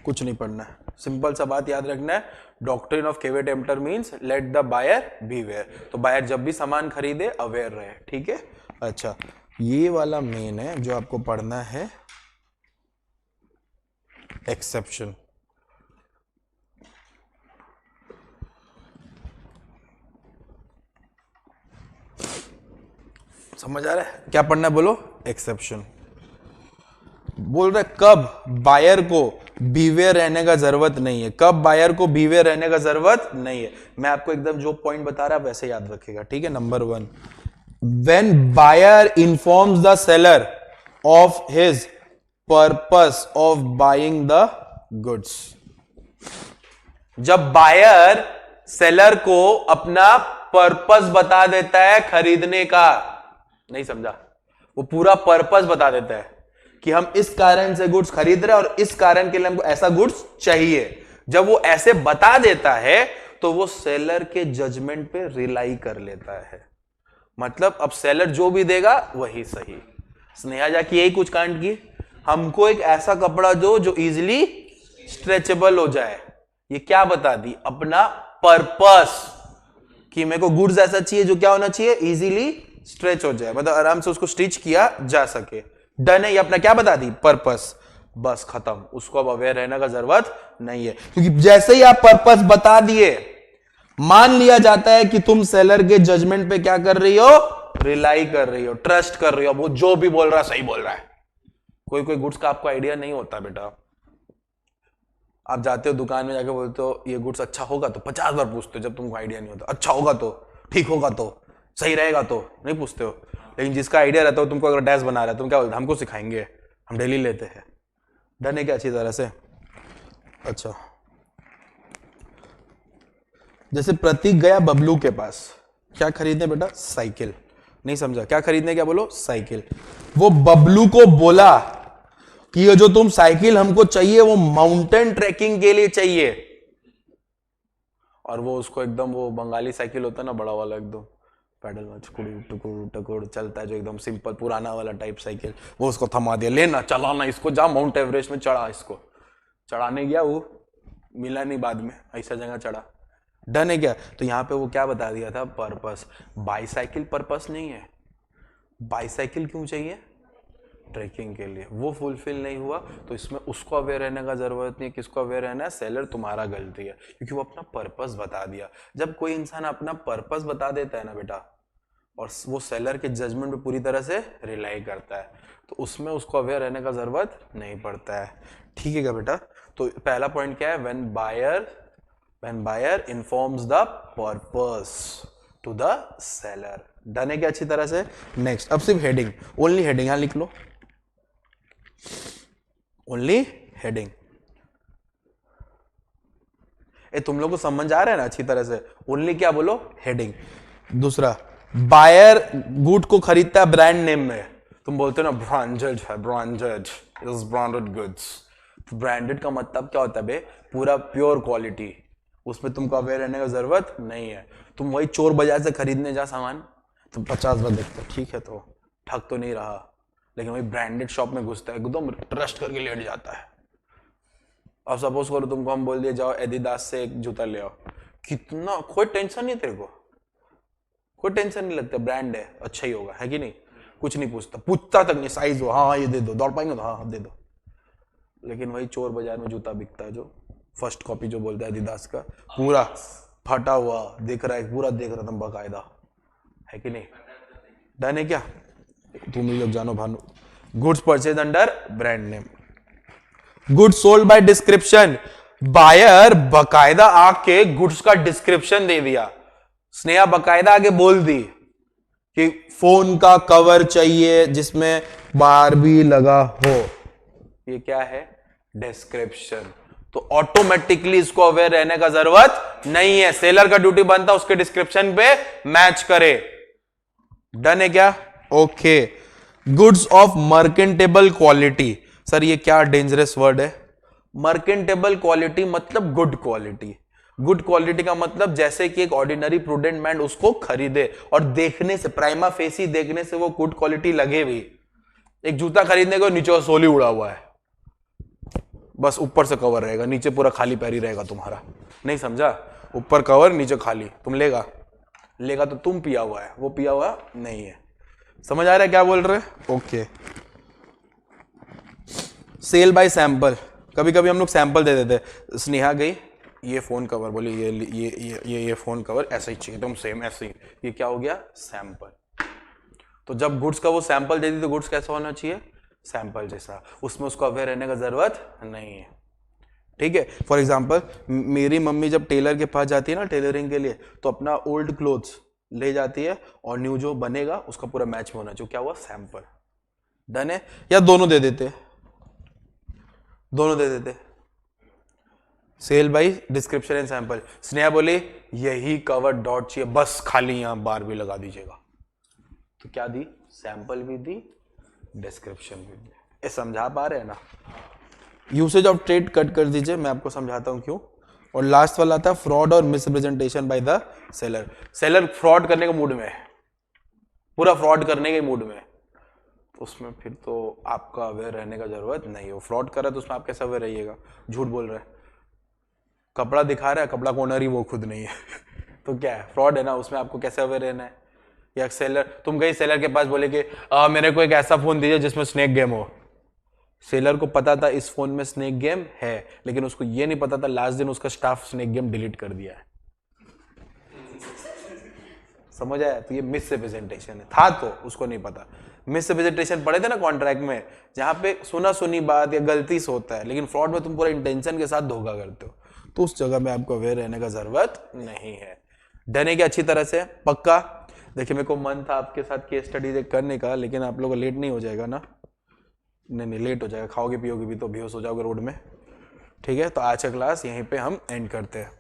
कुछ नहीं पढ़ना है, सिंपल सा बात याद रखना है, doctrine of caveat emptor means let the buyer beware. तो बायर जब भी सामान खरीदे अवेयर रहे, ठीक है। अच्छा, ये वाला मेन है जो आपको पढ़ना है, एक्सेप्शन। समझ आ रहा है क्या पढ़ना है बोलो? एक्सेप्शन। बोल रहे कब बायर को बीवेयर रहने का जरूरत नहीं है, कब बायर को बीवेयर रहने का जरूरत नहीं है। मैं आपको एकदम जो पॉइंट बता रहा है वैसे याद रखिएगा, ठीक है। Number 1, when buyer informs the seller of his purpose of buying the goods. जब बायर सेलर को अपना पर्पस बता देता है खरीदने का, नहीं समझा, वो पूरा पर्पस बता देता है कि हम इस कारण से गुड्स खरीद रहे हैं और इस कारण के लिए हमको ऐसा गुड्स चाहिए। जब वो ऐसे बता देता है तो वो सेलर के जजमेंट पे रिलाई कर लेता है। मतलब अब सेलर जो भी देगा वही सही। स्नेहा जाके यही कुछ कांड की, हमको एक ऐसा कपड़ा दो जो इजिली स्ट्रेचेबल हो जाए। ये क्या बता दी? अपना पर्पस कि मेरे को गुड्स ऐसा चाहिए जो क्या होना चाहिए, इजीली स्ट्रेच हो जाए, मतलब आराम से उसको स्टिच किया जा सके। डन है, ये अपना क्या बता दी, पर्पस, बस खत्म, उसको अब अवेयर रहने का जरूरत नहीं है, क्योंकि जैसे ही आप पर्पस बता दिए मान लिया जाता है कि तुम सेलर के जजमेंट पे क्या कर रही हो, रिलाई कर रही हो, ट्रस्ट कर रही हो, वो जो भी बोल रहा है सही बोल रहा है। कोई कोई गुड्स का आपको आइडिया नहीं होता बेटा, आप जाते हो दुकान में जाके बोलते हो ये गुड्स अच्छा होगा तो 50 बार पूछते हो, जब तुमको आइडिया नहीं होता, अच्छा होगा तो, ठीक होगा तो, सही रहेगा तो नहीं पूछते हो। लेकिन जिसका आइडिया रहता हो, तुमको अगर डैश बना रहा है तुम क्या बोलते, हमको सिखाएंगे, हम डेली लेते हैं। डन है क्या अच्छी तरह से? अच्छा, जैसे प्रतीक गया बबलू के पास, क्या खरीदने बेटा, साइकिल। नहीं समझा, क्या खरीदने, क्या बोलो, साइकिल। वो बबलू को बोला कि ये जो तुम साइकिल हमको चाहिए वो माउंटेन ट्रैकिंग के लिए चाहिए, और वो उसको एकदम, वो बंगाली साइकिल होता है ना बड़ा वाला, एकदम पैडल में टुकुड़ टुकुड़ टुकुड़ चलता है, जो एकदम सिंपल पुराना वाला टाइप साइकिल, वो उसको थमा दिया, लेना चलाना इसको, जा माउंट एवरेस्ट में चढ़ा, इसको चढ़ाने गया, वो मिला नहीं, बाद में ऐसा जगह चढ़ा। डन है क्या? तो यहां पे वो क्या बता दिया था, पर्पस। बाईसाइकिल पर्पस नहीं है, बाईसाइकिल क्यों चाहिए, ट्रैकिंग के लिए, वो फुलफिल नहीं हुआ, तो इसमें उसको अवेयर रहने का जरूरत नहीं है। किसको अवेयर रहना है, सेलर, तुम्हारा गलती है, क्योंकि वो अपना पर्पस बता दिया। जब कोई इंसान अपना पर्पस बता देता है ना बेटा, और वो सेलर के जजमेंट पे पूरी तरह से रिलाई करता है, तो उसमें उसको अवेयर रहने का जरूरत नहीं पड़ता है। ठीक है क्या बेटा? तो पहला पॉइंट क्या है, when buyer informs the purpose to the seller. Done है क्या अच्छी तरह से? नेक्स्ट, अब सिर्फ हेडिंग, ओनली हेडिंग, यहां लिख लो, ओनली हेडिंग। तुम लोग को समझ आ रहा है ना अच्छी तरह से? ओनली क्या बोलो, हेडिंग। दूसरा, बायर गुड को खरीदता है ब्रांड नेम में, तुम बोलते हो ना ब्रांडेड है, branded is branded goods. Branded का मतलब क्या होता है बे, पूरा प्योर क्वालिटी, उसमें तुमको अवेयर रहने का जरूरत नहीं है। तुम वही चोर बाजार से खरीदने जा सामान, तुम 50 बार देखते हो, ठीक है तो ठग तो नहीं रहा, लेकिन वही ब्रांडेड शॉप में घुसता है, एकदम ट्रस्ट करके लेट जाता है। अब सपोज करो तुमको हम बोल दिए जाओ एडिडास से एक जूता ले आओ, कितना, कोई टेंशन नहीं, तेरे को कोई टेंशन नहीं लगता, ब्रांड है, अच्छा ही होगा, है कि नहीं, कुछ नहीं पूछता तक नहीं, साइज हो, हाँ ये दे दो, दौड़ पाएंगे तो हाँ दे दो। लेकिन वही चोर बाजार में जूता बिकता है, जो फर्स्ट कॉपी जो बोलता है एडिडास का, पूरा फटा हुआ देख रहा है, पूरा देख रहा था बाकायदा, है कि नहीं? डन है क्या? तुम ही लोग जानो Bhanu. Goods purchase under brand name, goods sold by description, buyer बकायदा आके गुड्स का डिस्क्रिप्शन दे दिया। स्नेहा बकायदा आगे बोल दी कि फोन का कवर चाहिए जिसमें बारबी लगा हो, ये क्या है, डिस्क्रिप्शन। तो ऑटोमेटिकली इसको अवेयर रहने का जरूरत नहीं है, सेलर का ड्यूटी बनता है उसके डिस्क्रिप्शन पे मैच करे। डन है क्या? Okay. Goods of merchantable quality, sir ये क्या डेंजरस वर्ड है, मर्केंटेबल क्वालिटी मतलब गुड क्वालिटी। गुड क्वालिटी का मतलब जैसे कि एक ऑर्डिनरी प्रूडेंट मैन उसको खरीदे और देखने से, प्राइमा फेसी देखने से वो गुड क्वालिटी लगे भी। एक जूता खरीदने को नीचे सोली उड़ा हुआ है, बस ऊपर से कवर रहेगा, नीचे पूरा खाली पैर ही रहेगा तुम्हारा, नहीं समझा, ऊपर कवर नीचे खाली, तुम लेगा तो तुम पिया हुआ है, वो पिया हुआ नहीं है। समझ आ रहा है क्या बोल रहे? ओके। सेल बाय सैंपल, कभी कभी हम लोग सैंपल दे देते, स्नेहा गई, ये फोन कवर बोली, ये फोन कवर ऐसा ही चाहिए, एकदम सेम ऐसे ही, ये क्या हो गया, सैंपल। तो जब गुड्स का वो सैंपल दे दी तो गुड्स कैसा होना चाहिए, सैंपल जैसा, उसमें उसको अवेयर रहने का जरूरत नहीं है। ठीक है, फॉर एग्जाम्पल मेरी मम्मी जब टेलर के पास जाती है ना टेलरिंग के लिए, तो अपना ओल्ड क्लोथ्स ले जाती है और न्यू जो बनेगा उसका पूरा मैच में होना चाहिए, क्या हुआ, सैंपल। डन है? या दोनों दे देते, दोनों दे देते, sale by description and sample. Sneha बोली यही कवर डॉट चाहिए, बस खाली यहां बार भी लगा दीजिएगा, तो क्या दी, सैंपल भी दी, डिस्क्रिप्शन भी दी। ये समझा पा रहे हैं ना? यूसेज ऑफ ट्रेड कट कर दीजिए, मैं आपको समझाता हूं क्यों। और लास्ट वाला था फ्रॉड और misrepresentation by the seller. Seller fraud करने के मूड में है, पूरा फ्रॉड करने के मूड में, तो उसमें फिर तो आपका अवेयर रहने का जरूरत नहीं है। वो फ्रॉड कर रहा है तो उसमें आप कैसे अवेयर रहिएगा, झूठ बोल रहा है, कपड़ा दिखा रहा है, कपड़ा का ओनर ही वो खुद नहीं है तो क्या है, फ्रॉड है ना, उसमें आपको कैसे अवेयर रहना है। या सेलर, तुम गई सेलर के पास बोले कि मेरे को एक ऐसा फोन दीजिए जिसमें स्नेक गेम हो। सेलर को पता था इस फोन में स्नेक गेम है, लेकिन उसको ये नहीं पता था लास्ट दिन उसका स्टाफ स्नेक गेम डिलीट कर दिया है। समझ आया? तो ये मिस रिप्रेजेंटेशन है, था तो उसको नहीं पता। मिस रिप्रेजेंटेशन पढ़े थे ना कॉन्ट्रैक्ट में, जहां पे सुना सुनी बात या गलती से होता है, लेकिन फ्रॉड में तुम पूरा इंटेंशन के साथ धोखा करते हो, तो उस जगह में आपको अवेयर रहने का जरूरत नहीं है। डने के अच्छी तरह से पक्का। देखिए मेरे को मन था आपके साथ केस स्टडी करने का, लेकिन आप लोगों को लेट नहीं हो जाएगा ना? नहीं लेट हो जाएगा, खाओगे पियोगे भी तो बेहोश हो जाओगे रोड में। ठीक है, तो आज का क्लास यहीं पे हम एंड करते हैं।